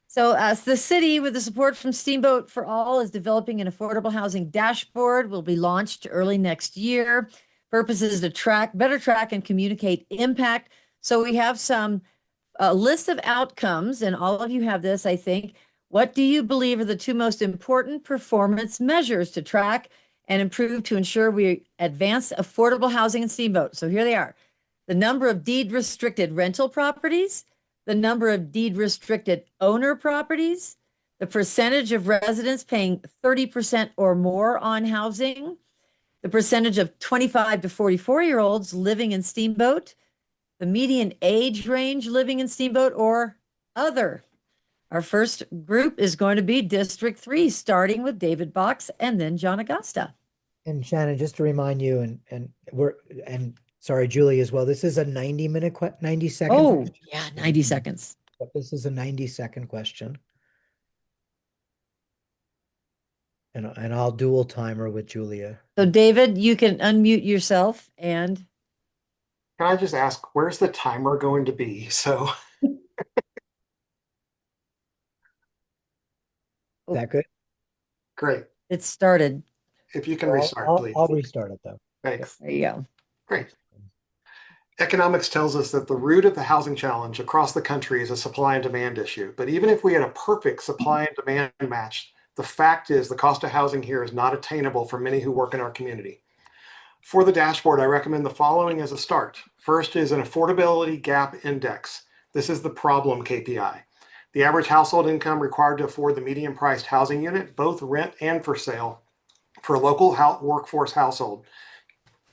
Speaker 3: So the city, with the support from Steamboat for All, is developing an affordable housing dashboard, will be launched early next year. Purpose is to better track and communicate impact. So we have some list of outcomes, and all of you have this, I think. What do you believe are the 2 most important performance measures to track and improve to ensure we advance affordable housing in Steamboat? So here they are. The number of deed-restricted rental properties, the number of deed-restricted owner properties, the percentage of residents paying 30% or more on housing, the percentage of 25 to 44-year-olds living in Steamboat, the median age range living in Steamboat, or other. Our first group is going to be District 3, starting with David Box and then John Augusta.
Speaker 1: And Shannon, just to remind you, and sorry, Julie as well, this is a 90 second.
Speaker 3: Oh, yeah, 90 seconds.
Speaker 1: But this is a 90-second question. And I'll dual timer with Julia.
Speaker 3: So David, you can unmute yourself and.
Speaker 5: Can I just ask, where's the timer going to be? So.
Speaker 1: Is that good?
Speaker 5: Great.
Speaker 3: It started.
Speaker 5: If you can restart, please.
Speaker 1: I'll restart it though.
Speaker 5: Thanks.
Speaker 3: There you go.
Speaker 5: Great. Economics tells us that the root of the housing challenge across the country is a supply and demand issue. But even if we had a perfect supply and demand match, the fact is the cost of housing here is not attainable for many who work in our community. For the dashboard, I recommend the following as a start. First is an affordability gap index. This is the problem KPI. The average household income required to afford the median priced housing unit, both rent and for sale, for a local workforce household,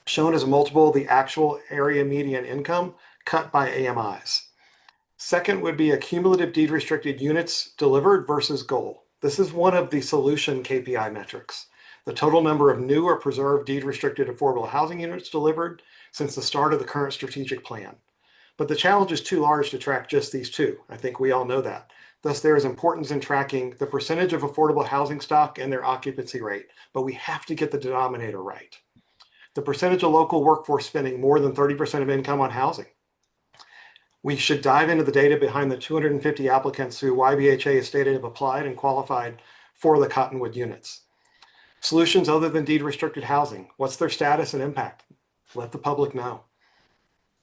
Speaker 5: shown as a multiple of the actual area median income cut by AMIs. Second would be a cumulative deed restricted units delivered versus goal. This is one of the solution KPI metrics. The total number of new or preserved deed restricted affordable housing units delivered since the start of the current strategic plan. But the challenge is too large to track just these two. I think we all know that. Thus, there is importance in tracking the percentage of affordable housing stock and their occupancy rate, but we have to get the denominator right. The percentage of local workforce spending more than 30% of income on housing. We should dive into the data behind the 250 applicants who YBHA has stated have applied and qualified for the Cottonwood units. Solutions other than deed restricted housing. What's their status and impact? Let the public know.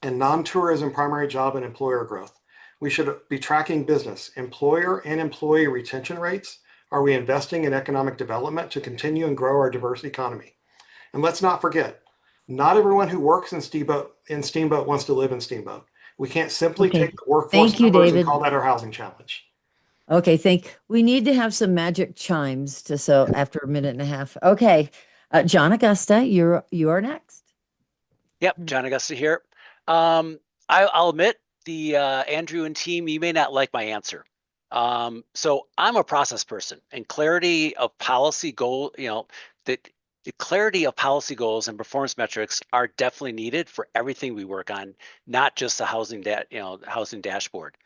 Speaker 5: And non-tourism primary job and employer growth. We should be tracking business, employer and employee retention rates. Are we investing in economic development to continue and grow our diverse economy? And let's not forget, not everyone who works in Steamboat wants to live in Steamboat. We can't simply take the workforce
Speaker 3: Thank you,
Speaker 5: numbers
Speaker 3: David.
Speaker 5: and call that our housing challenge.
Speaker 3: Okay, we need to have some magic chimes to so after a minute and a half. Okay, John Augusta, you are next.
Speaker 6: Yep, John Augusta here. I'll admit, the Andrew and team, you may not like my answer. So I'm a process person, and clarity of policy goal, the clarity of policy goals and performance metrics are definitely needed for everything we work on, not just the housing dashboard.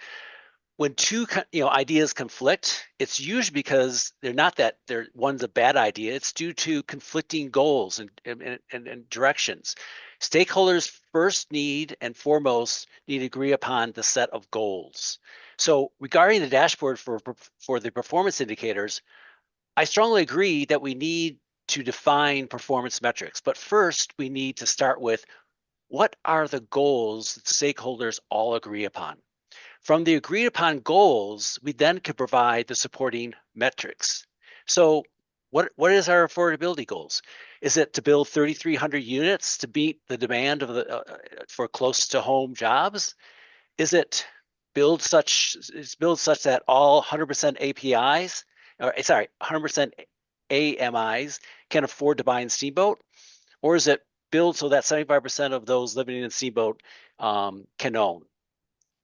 Speaker 6: When two ideas conflict, it's usually because one's a bad idea. It's due to conflicting goals and directions. Stakeholders first need and foremost need to agree upon the set of goals. So regarding the dashboard for the performance indicators, I strongly agree that we need to define performance metrics. But first, we need to start with what are the goals that stakeholders all agree upon. From the agreed upon goals, we then could provide the supporting metrics. So what is our affordability goals? Is it to build 3,300 units to meet the demand of for close to home jobs? Is it build such that all 100% APIs, 100% AMIs can afford to buy in Steamboat? Or is it build so that 75% of those living in Steamboat can own?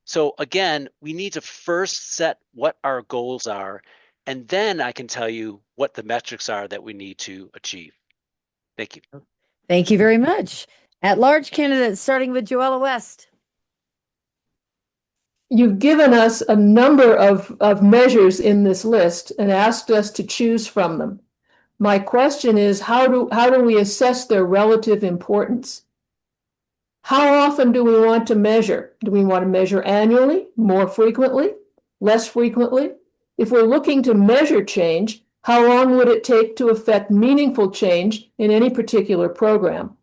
Speaker 6: So again, we need to first set what our goals are, and then I can tell you what the metrics are that we need to achieve. Thank you.
Speaker 3: Thank you very much. At-large candidates, starting with Joella West.
Speaker 7: You've given us a number of measures in this list and asked us to choose from them. My question is, how do we assess their relative importance? How often do we want to measure? Do we want to measure annually, more frequently, less frequently? If we're looking to measure change, how long would it take to affect meaningful change in any particular program?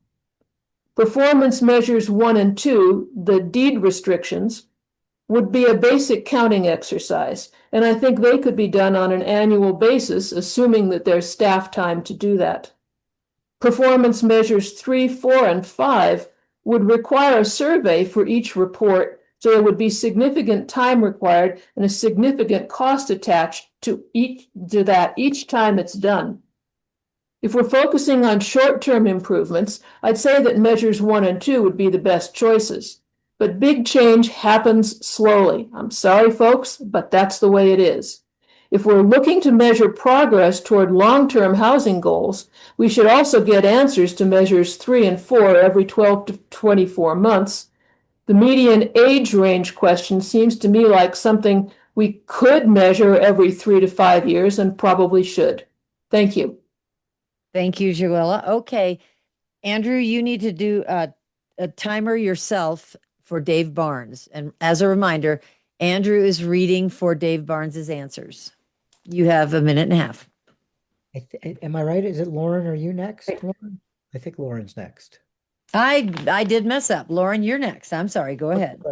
Speaker 7: Performance measures 1 and 2, the deed restrictions, would be a basic counting exercise, and I think they could be done on an annual basis, assuming that there's staff time to do that. Performance measures 3, 4, and 5 would require a survey for each report, so there would be significant time required and a significant cost attached to that each time it's done. If we're focusing on short-term improvements, I'd say that measures 1 and 2 would be the best choices. But big change happens slowly. I'm sorry, folks, but that's the way it is. If we're looking to measure progress toward long-term housing goals, we should also get answers to measures 3 and 4 every 12 to 24 months. The median age range question seems to me like something we could measure every 3 to 5 years and probably should. Thank you.
Speaker 3: Thank you, Joella. Okay, Andrew, you need to do a timer yourself for Dave Barnes. And as a reminder, Andrew is reading for Dave Barnes's answers. You have a minute and a half.
Speaker 1: Am I right? Is it Lauren? Are you next, Lauren? I think Lauren's next.
Speaker 3: I did mess up. Lauren, you're next. I'm sorry. Go ahead.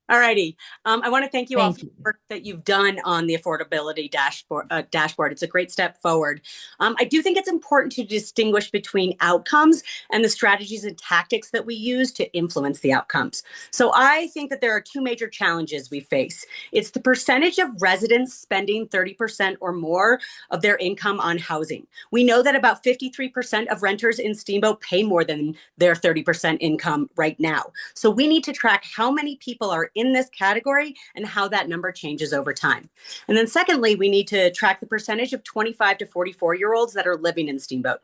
Speaker 8: All righty. I want to thank you all
Speaker 3: Thank
Speaker 8: for the
Speaker 3: you.
Speaker 8: work that you've done on the affordability dashboard. It's a great step forward. I do think it's important to distinguish between outcomes and the strategies and tactics that we use to influence the outcomes. So I think that there are two major challenges we face. It's the percentage of residents spending 30% or more of their income on housing. We know that about 53% of renters in Steamboat pay more than their 30% income right now. So we need to track how many people are in this category and how that number changes over time. And then secondly, we need to track the percentage of 25 to 44-year-olds that are living in Steamboat.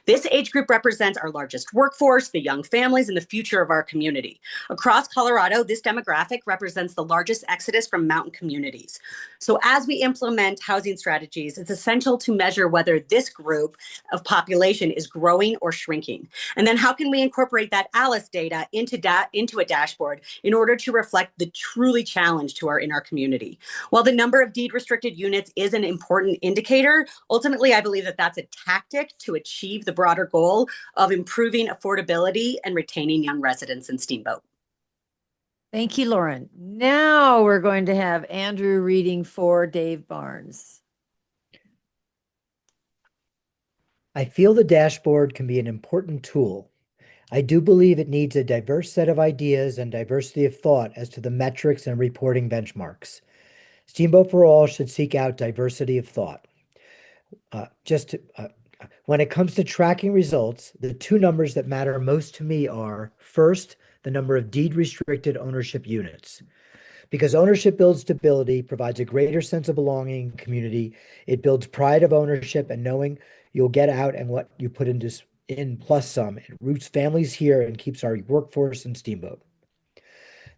Speaker 8: This age group represents our largest workforce, the young families, and the future of our community. Across Colorado, this demographic represents the largest exodus from mountain communities. So as we implement housing strategies, it's essential to measure whether this group of population is growing or shrinking. And then how can we incorporate that ALICE data into a dashboard in order to reflect the truly challenge in our community? While the number of deed restricted units is an important indicator, ultimately, I believe that that's a tactic to achieve the broader goal of improving affordability and retaining young residents in Steamboat.
Speaker 3: Thank you, Lauren. Now we're going to have Andrew reading for Dave Barnes.
Speaker 1: I feel the dashboard can be an important tool. I do believe it needs a diverse set of ideas and diversity of thought as to the metrics and reporting benchmarks. Steamboat for All should seek out diversity of thought. When it comes to tracking results, the two numbers that matter most to me are, first, the number of deed-restricted ownership units. Because ownership builds stability, provides a greater sense of belonging in community. It builds pride of ownership and knowing you'll get out and what you put in plus some. It roots families here and keeps our workforce in Steamboat.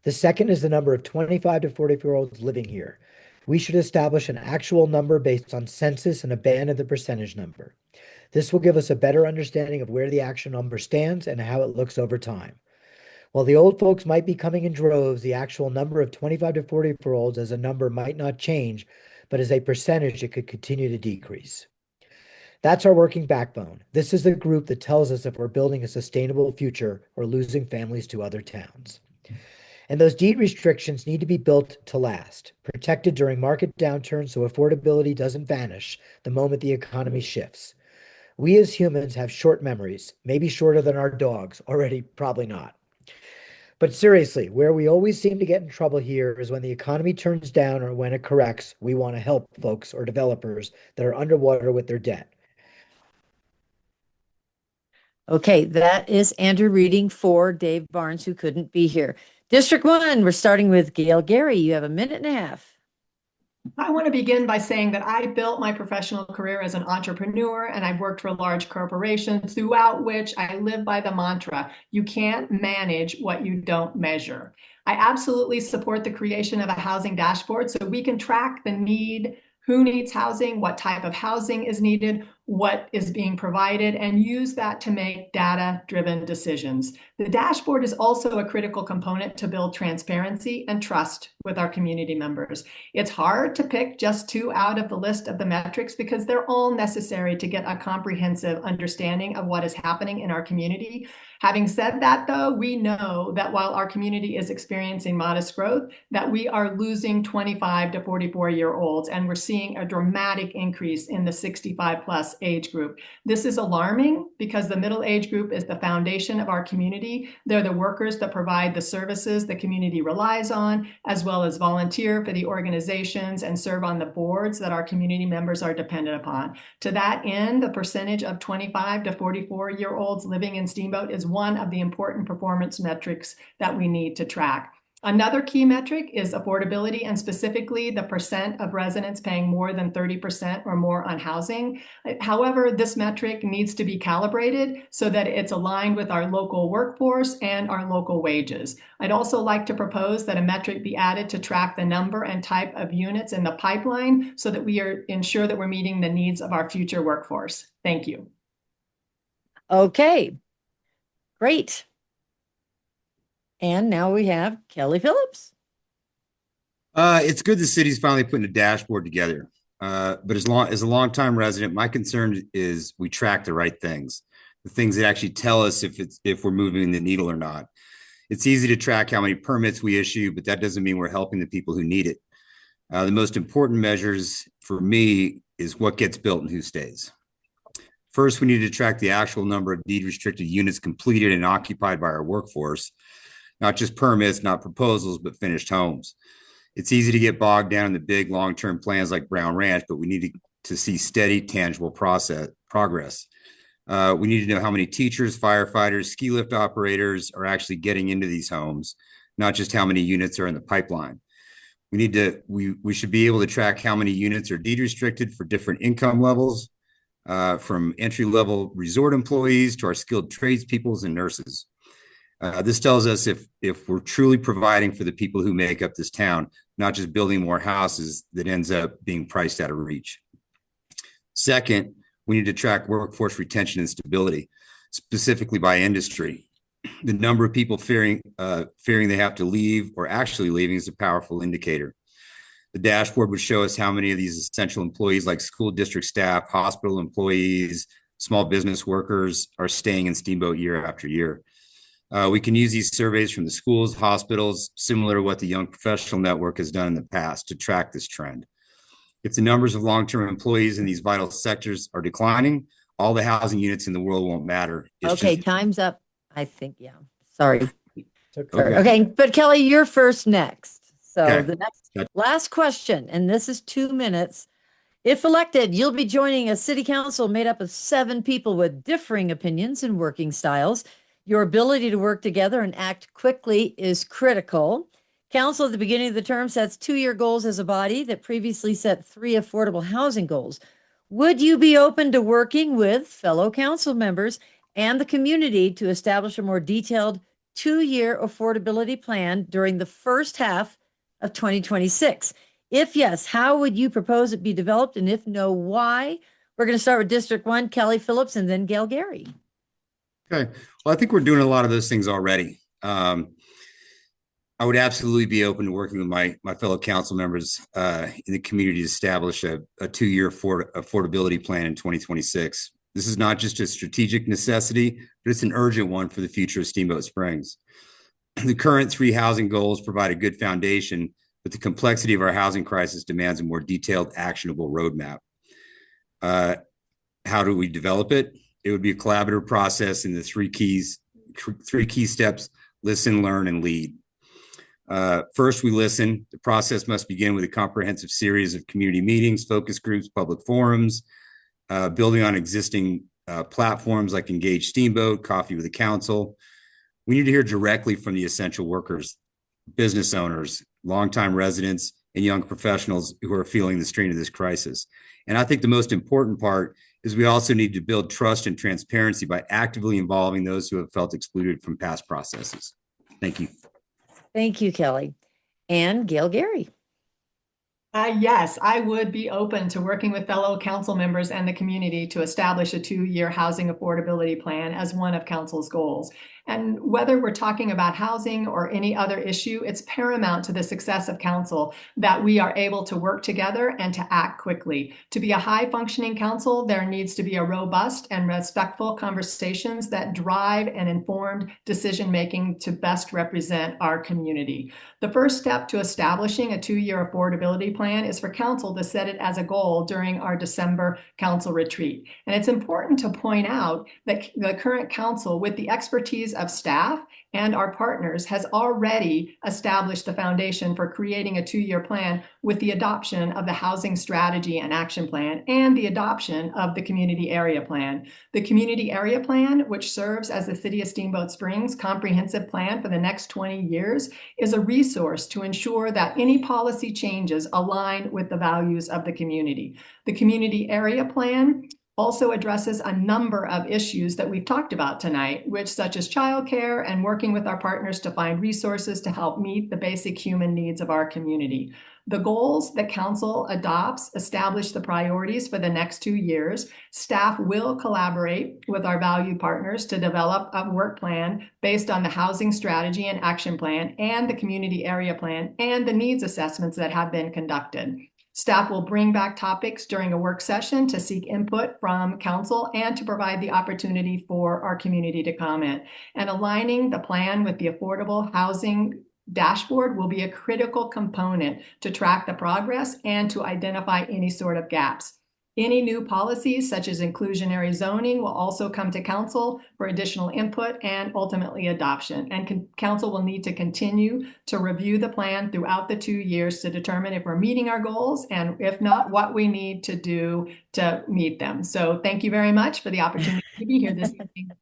Speaker 1: The second is the number of 25 to 44-year-olds living here. We should establish an actual number based on census and abandon the percentage number. This will give us a better understanding of where the actual number stands and how it looks over time. While the old folks might be coming in droves, the actual number of 25 to 44-year-olds as a number might not change, but as a percentage, it could continue to decrease. That's our working backbone. This is the group that tells us if we're building a sustainable future or losing families to other towns. And those deed restrictions need to be built to last, protected during market downturns so affordability doesn't vanish the moment the economy shifts. We as humans have short memories, maybe shorter than our dogs, already probably not. But seriously, where we always seem to get in trouble here is when the economy turns down or when it corrects, we want to help folks or developers that are underwater with their debt.
Speaker 3: Okay, that is Andrew reading for Dave Barnes, who couldn't be here. District 1, we're starting with Gail Gary. You have a minute and a half.
Speaker 2: I want to begin by saying that I built my professional career as an entrepreneur and I've worked for large corporations throughout which I live by the mantra, you can't manage what you don't measure. I absolutely support the creation of a housing dashboard so we can track the need, who needs housing, what type of housing is needed, what is being provided, and use that to make data-driven decisions. The dashboard is also a critical component to build transparency and trust with our community members. It's hard to pick just two out of the list of the metrics because they're all necessary to get a comprehensive understanding of what is happening in our community. Having said that, though, we know that while our community is experiencing modest growth, that we are losing 25 to 44-year-olds, and we're seeing a dramatic increase in the 65 plus age group. This is alarming because the middle age group is the foundation of our community. They're the workers that provide the services the community relies on, as well as volunteer for the organizations and serve on the boards that our community members are dependent upon. To that end, the percentage of 25 to 44-year-olds living in Steamboat is one of the important performance metrics that we need to track. Another key metric is affordability, and specifically the percent of residents paying more than 30% or more on housing. However, this metric needs to be calibrated so that it's aligned with our local workforce and our local wages. I'd also like to propose that a metric be added to track the number and type of units in the pipeline so that we ensure that we're meeting the needs of our future workforce. Thank you.
Speaker 3: Okay, great. And now we have Kelly Phillips.
Speaker 4: It's good the city's finally putting a dashboard together. But as a longtime resident, my concern is we track the right things, the things that actually tell us if we're moving the needle or not. It's easy to track how many permits we issue, but that doesn't mean we're helping the people who need it. The most important measures for me is what gets built and who stays. First, we need to track the actual number of deed-restricted units completed and occupied by our workforce, not just permits, not proposals, but finished homes. It's easy to get bogged down in the big long-term plans like Brown Ranch, but we need to see steady, tangible progress. We need to know how many teachers, firefighters, ski lift operators are actually getting into these homes, not just how many units are in the pipeline. We should be able to track how many units are deed restricted for different income levels, from entry-level resort employees to our skilled tradespeople and nurses. This tells us if we're truly providing for the people who make up this town, not just building more houses that ends up being priced out of reach. Second, we need to track workforce retention and stability, specifically by industry. The number of people fearing they have to leave or actually leaving is a powerful indicator. The dashboard would show us how many of these essential employees, like school district staff, hospital employees, small business workers, are staying in Steamboat year after year. We can use these surveys from the schools, hospitals, similar to what the Young Professional Network has done in the past to track this trend. If the numbers of long-term employees in these vital sectors are declining, all the housing units in the world won't matter.
Speaker 3: Okay, time's up. I think, yeah. Sorry.
Speaker 4: Okay.
Speaker 3: Okay, but Kelly, you're first next. So
Speaker 4: Okay.
Speaker 3: the last question, and this is 2 minutes. If elected, you'll be joining a city council made up of 7 people with differing opinions and working styles. Your ability to work together and act quickly is critical. Council at the beginning of the term sets 2-year goals as a body that previously set 3 affordable housing goals. Would you be open to working with fellow council members and the community to establish a more detailed 2-year affordability plan during the first half of 2026? If yes, how would you propose it be developed? And if no, why? We're going to start with District 1, Kelly Phillips, and then Gail Gary.
Speaker 4: Okay. Well, I think we're doing a lot of those things already. I would absolutely be open to working with my fellow council members in the community to establish a 2-year affordability plan in 2026. This is not just a strategic necessity, but it's an urgent one for the future of Steamboat Springs. The current 3 housing goals provide a good foundation, but the complexity of our housing crisis demands a more detailed, actionable roadmap. How do we develop it? It would be a collaborative process in the 3 key steps: listen, learn, and lead. First, we listen. The process must begin with a comprehensive series of community meetings, focus groups, public forums, building on existing platforms like Engage Steamboat, Coffee with the Council. We need to hear directly from the essential workers, business owners, longtime residents, and young professionals who are feeling the strain of this crisis. And I think the most important part is we also need to build trust and transparency by actively involving those who have felt excluded from past processes. Thank you.
Speaker 3: Thank you, Kelly. And Gail Gary.
Speaker 2: Yes, I would be open to working with fellow council members and the community to establish a 2-year housing affordability plan as one of council's goals. And whether we're talking about housing or any other issue, it's paramount to the success of council that we are able to work together and to act quickly. To be a high-functioning council, there needs to be a robust and respectful conversations that drive an informed decision-making to best represent our community. The first step to establishing a 2-year affordability plan is for council to set it as a goal during our December council retreat. And it's important to point out that the current council, with the expertise of staff and our partners, has already established the foundation for creating a 2-year plan with the adoption of the Housing Strategy and Action Plan and the adoption of the Community Area Plan. The Community Area Plan, which serves as the City of Steamboat Springs' comprehensive plan for the next 20 years, is a resource to ensure that any policy changes align with the values of the community. The Community Area Plan also addresses a number of issues that we've talked about tonight, which such as childcare and working with our partners to find resources to help meet the basic human needs of our community. The goals that council adopts establish the priorities for the next 2 years. Staff will collaborate with our valued partners to develop a work plan based on the Housing Strategy and Action Plan and the Community Area Plan and the needs assessments that have been conducted. Staff will bring back topics during a work session to seek input from council and to provide the opportunity for our community to comment. And aligning the plan with the affordable housing dashboard will be a critical component to track the progress and to identify any sort of gaps. Any new policies, such as inclusionary zoning, will also come to council for additional input and ultimately adoption. And council will need to continue to review the plan throughout the 2 years to determine if we're meeting our goals, and if not, what we need to do to meet them. So thank you very much for the opportunity to be here this evening.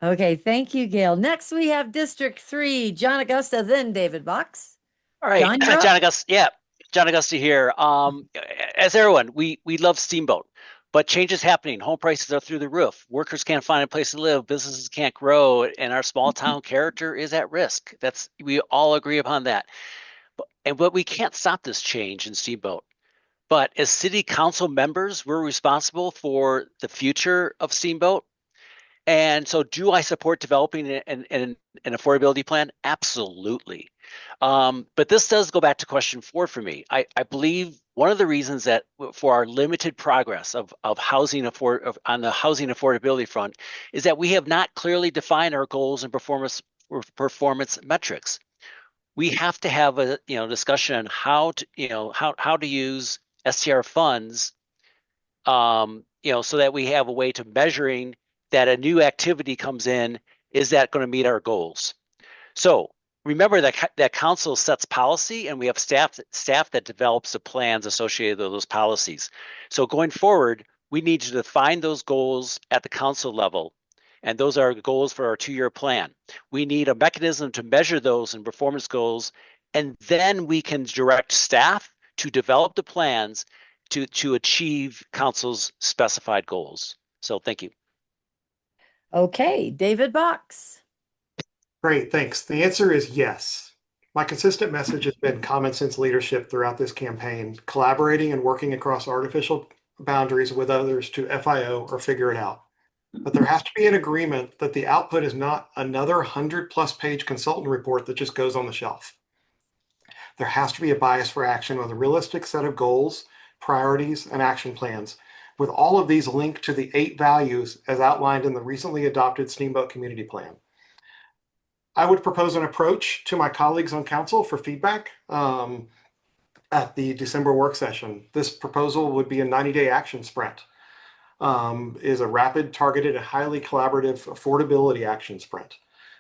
Speaker 3: Okay, thank you, Gail. Next, we have District 3, John Augusta, then David Box.
Speaker 6: All right,
Speaker 3: John, you're up.
Speaker 6: John Augusta, yeah, John Augusta here. As everyone, we love Steamboat, but change is happening. Home prices are through the roof. Workers can't find a place to live. Businesses can't grow, and our small town character is at risk. We all agree upon that. But we can't stop this change in Steamboat. But as city council members, we're responsible for the future of Steamboat. And so, do I support developing an affordability plan? Absolutely. But this does go back to question 4 for me. I believe one of the reasons that for our limited progress of housing on the housing affordability front is that we have not clearly defined our goals and performance metrics. We have to have a discussion on how to use STR funds, so that we have a way to measuring that a new activity comes in, is that going to meet our goals? So remember that council sets policy, and we have staff that develops the plans associated with those policies. So going forward, we need to define those goals at the council level, and those are goals for our 2-year plan. We need a mechanism to measure those and performance goals, and then we can direct staff to develop the plans to achieve council's specified goals. So thank you.
Speaker 3: Okay, David Box.
Speaker 5: Great, thanks. The answer is yes. My consistent message has been common sense leadership throughout this campaign, collaborating and working across artificial boundaries with others to FIO or figure it out. But there has to be an agreement that the output is not another 100+ page consultant report that just goes on the shelf. There has to be a bias for action with a realistic set of goals, priorities, and action plans, with all of these linked to the 8 values as outlined in the recently adopted Steamboat Community Plan. I would propose an approach to my colleagues on council for feedback at the December work session. This proposal would be a 90-day action sprint, is a rapid, targeted, and highly collaborative affordability action sprint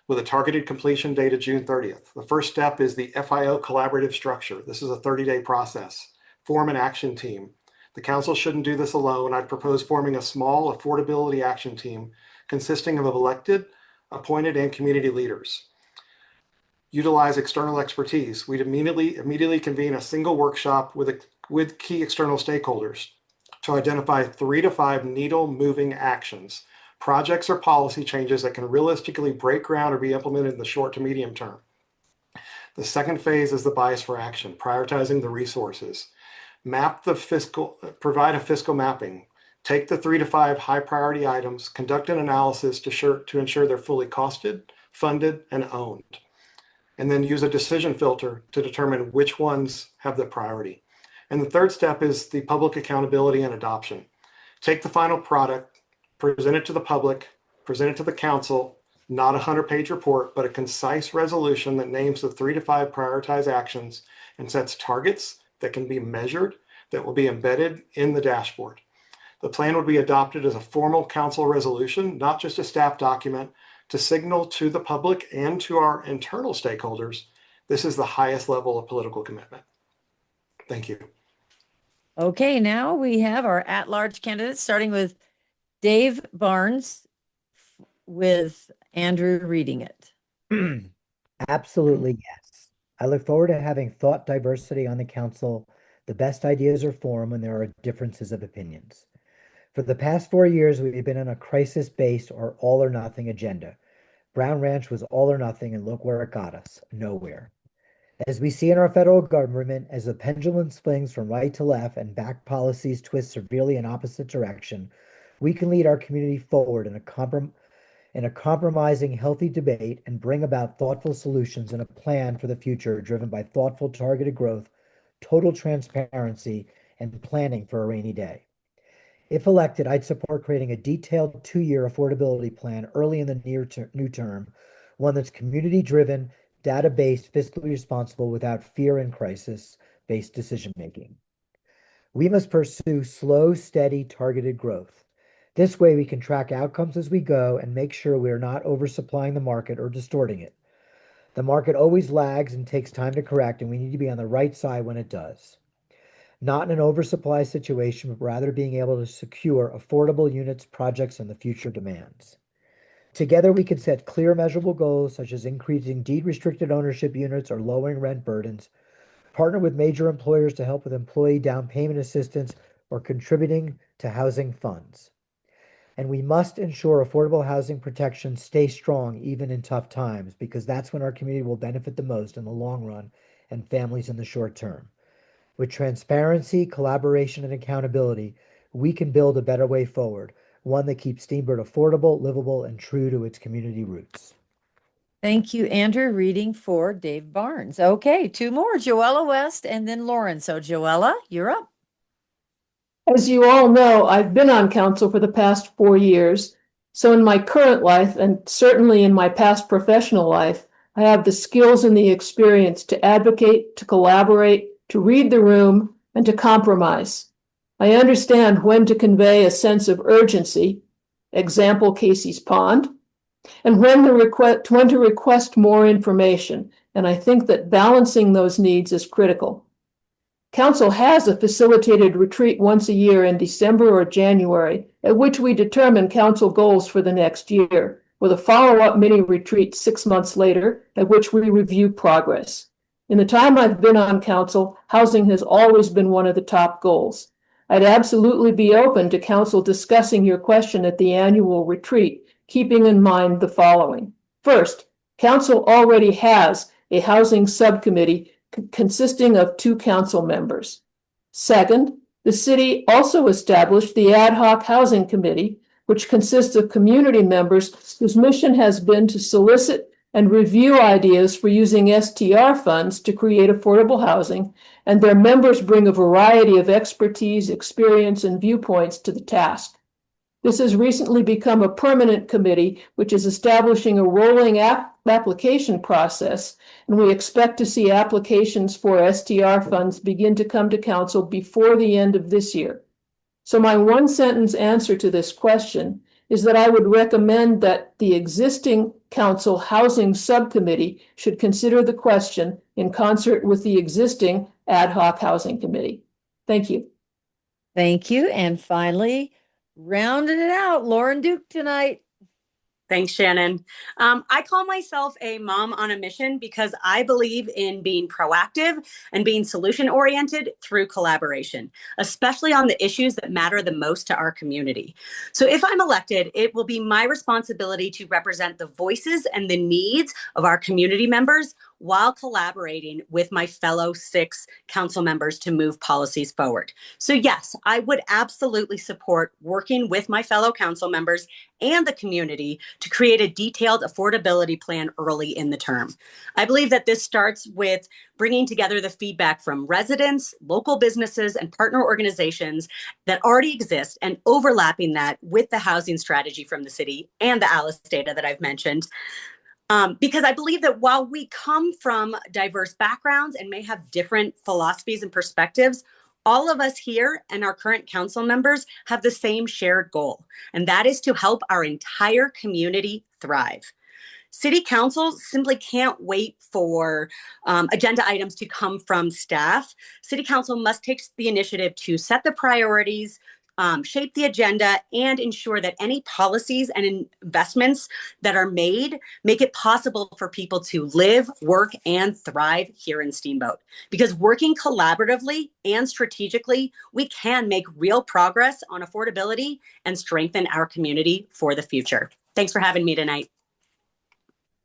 Speaker 5: with a targeted completion date of June 30th. The first step is the FIO collaborative structure. This is a 30-day process. Form an action team. The council shouldn't do this alone. I'd propose forming a small affordability action team consisting of elected, appointed, and community leaders. Utilize external expertise. We'd immediately convene a single workshop with key external stakeholders to identify 3 to 5 needle-moving actions, projects or policy changes that can realistically break ground or be implemented in the short to medium term. The second phase is the bias for action, prioritizing the resources. Provide a fiscal mapping. Take the 3 to 5 high priority items, conduct an analysis to ensure they're fully costed, funded, and owned. And then use a decision filter to determine which ones have the priority. And the third step is the public accountability and adoption. Take the final product, present it to the public, present it to the council, not a 100-page report, but a concise resolution that names the 3 to 5 prioritized actions and sets targets that can be measured, that will be embedded in the dashboard. The plan would be adopted as a formal council resolution, not just a staff document, to signal to the public and to our internal stakeholders, this is the highest level of political commitment. Thank you.
Speaker 3: Okay, now we have our at-large candidates, starting with Dave Barnes, with Andrew reading it.
Speaker 1: Absolutely, yes. I look forward to having thought diversity on the council. The best ideas are formed when there are differences of opinions. For the past 4 years, we've been on a crisis-based or all-or-nothing agenda. Brown Ranch was all or nothing, and look where it got us, nowhere. As we see in our federal government, as the pendulum swings from right to left and back policies twist severely in opposite direction, we can lead our community forward in a compromising, healthy debate and bring about thoughtful solutions and a plan for the future driven by thoughtful, targeted growth total transparency and planning for a rainy day. If elected, I'd support creating a detailed 2-year affordability plan early in the new term, one that's community-driven, data-based, fiscally responsible without fear and crisis-based decision-making. We must pursue slow, steady, targeted growth. This way, we can track outcomes as we go and make sure we are not oversupplying the market or distorting it. The market always lags and takes time to correct, and we need to be on the right side when it does. Not in an oversupply situation, but rather being able to secure affordable units, projects, and the future demands. Together, we can set clear, measurable goals such as increasing deed-restricted ownership units or lowering rent burdens, partner with major employers to help with employee down payment assistance or contributing to housing funds. And we must ensure affordable housing protections stay strong even in tough times, because that's when our community will benefit the most in the long run and families in the short term. With transparency, collaboration, and accountability, we can build a better way forward, one that keeps Steamboat affordable, livable, and true to its community roots.
Speaker 3: Thank you, Andrew, reading for Dave Barnes. Okay, 2 more, Joella West and then Lauren. So Joella, you're up.
Speaker 7: As you all know, I've been on council for the past 4 years. So in my current life, and certainly in my past professional life, I have the skills and the experience to advocate, to collaborate, to read the room, and to compromise. I understand when to convey a sense of urgency, example Casey's Pond, and when to request more information. And I think that balancing those needs is critical. Council has a facilitated retreat once a year in December or January, at which we determine council goals for the next year, with a follow-up mini retreat 6 months later, at which we review progress. In the time I've been on council, housing has always been one of the top goals. I'd absolutely be open to council discussing your question at the annual retreat, keeping in mind the following. First, council already has a housing subcommittee consisting of 2 council members. Second, the city also established the Ad Hoc Housing Committee, which consists of community members whose mission has been to solicit and review ideas for using STR funds to create affordable housing, and their members bring a variety of expertise, experience, and viewpoints to the task. This has recently become a permanent committee, which is establishing a rolling application process, and we expect to see applications for STR funds begin to come to council before the end of this year. So my one-sentence answer to this question is that I would recommend that the existing council housing subcommittee should consider the question in concert with the existing ad hoc housing committee. Thank you.
Speaker 3: Thank you. And finally, rounding it out, Lauren Duke tonight.
Speaker 8: Thanks, Shannon. I call myself a mom on a mission because I believe in being proactive and being solution-oriented through collaboration, especially on the issues that matter the most to our community. So if I'm elected, it will be my responsibility to represent the voices and the needs of our community members while collaborating with my fellow 6 council members to move policies forward. So yes, I would absolutely support working with my fellow council members and the community to create a detailed affordability plan early in the term. I believe that this starts with bringing together the feedback from residents, local businesses, and partner organizations that already exist and overlapping that with the housing strategy from the city and the ALICE data that I've mentioned. Because I believe that while we come from diverse backgrounds and may have different philosophies and perspectives, all of us here and our current council members have the same shared goal, and that is to help our entire community thrive. City council simply can't wait for agenda items to come from staff. City council must take the initiative to set the priorities, shape the agenda, and ensure that any policies and investments that are made make it possible for people to live, work, and thrive here in Steamboat. Because working collaboratively and strategically, we can make real progress on affordability and strengthen our community for the future. Thanks for having me tonight.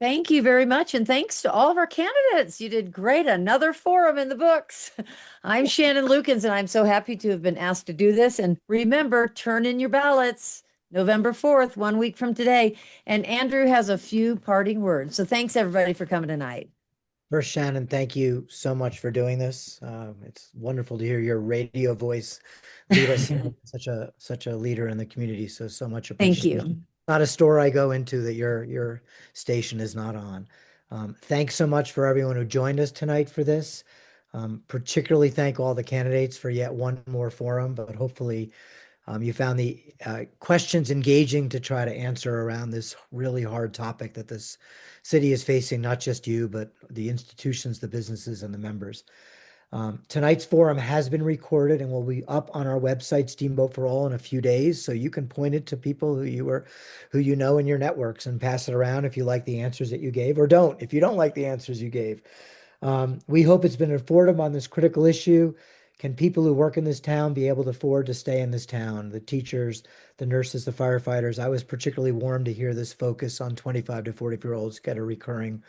Speaker 3: Thank you very much. And thanks to all of our candidates. You did great. Another forum in the books. I'm Shannon Lukens, and I'm so happy to have been asked to do this. And remember, turn in your ballots November 4th, 1 week from today. And Andrew has a few parting words. So thanks, everybody, for coming tonight.
Speaker 1: First, Shannon, thank you so much for doing this. It's wonderful to hear your radio voice lead us here. Such a leader in the community. So much
Speaker 3: Thank
Speaker 1: appreciated.
Speaker 3: you.
Speaker 1: Not a store I go into that your station is not on. Thanks so much for everyone who joined us tonight for this. Particularly thank all the candidates for yet one more forum, but hopefully you found the questions engaging to try to answer around this really hard topic that this city is facing, not just you, but the institutions, the businesses, and the members. Tonight's forum has been recorded and will be up on our website, Steamboat for All, in a few days. So you can point it to people who you know in your networks and pass it around if you like the answers that you gave, or don't, if you don't like the answers you gave. We hope it's been informative on this critical issue. Can people who work in this town be able to afford to stay in this town? The teachers, the nurses, the firefighters. I was particularly warmed to hear this focus on 25 to 40-year-olds get a recurring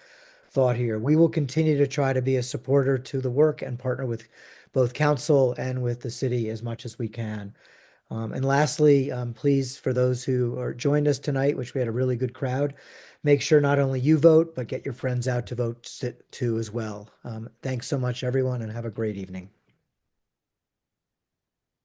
Speaker 1: thought here. We will continue to try to be a supporter to the work and partner with both council and with the city as much as we can. And lastly, please, for those who are joined us tonight, which we had a really good crowd, make sure not only you vote, but get your friends out to vote too as well. Thanks so much, everyone, and have a great evening.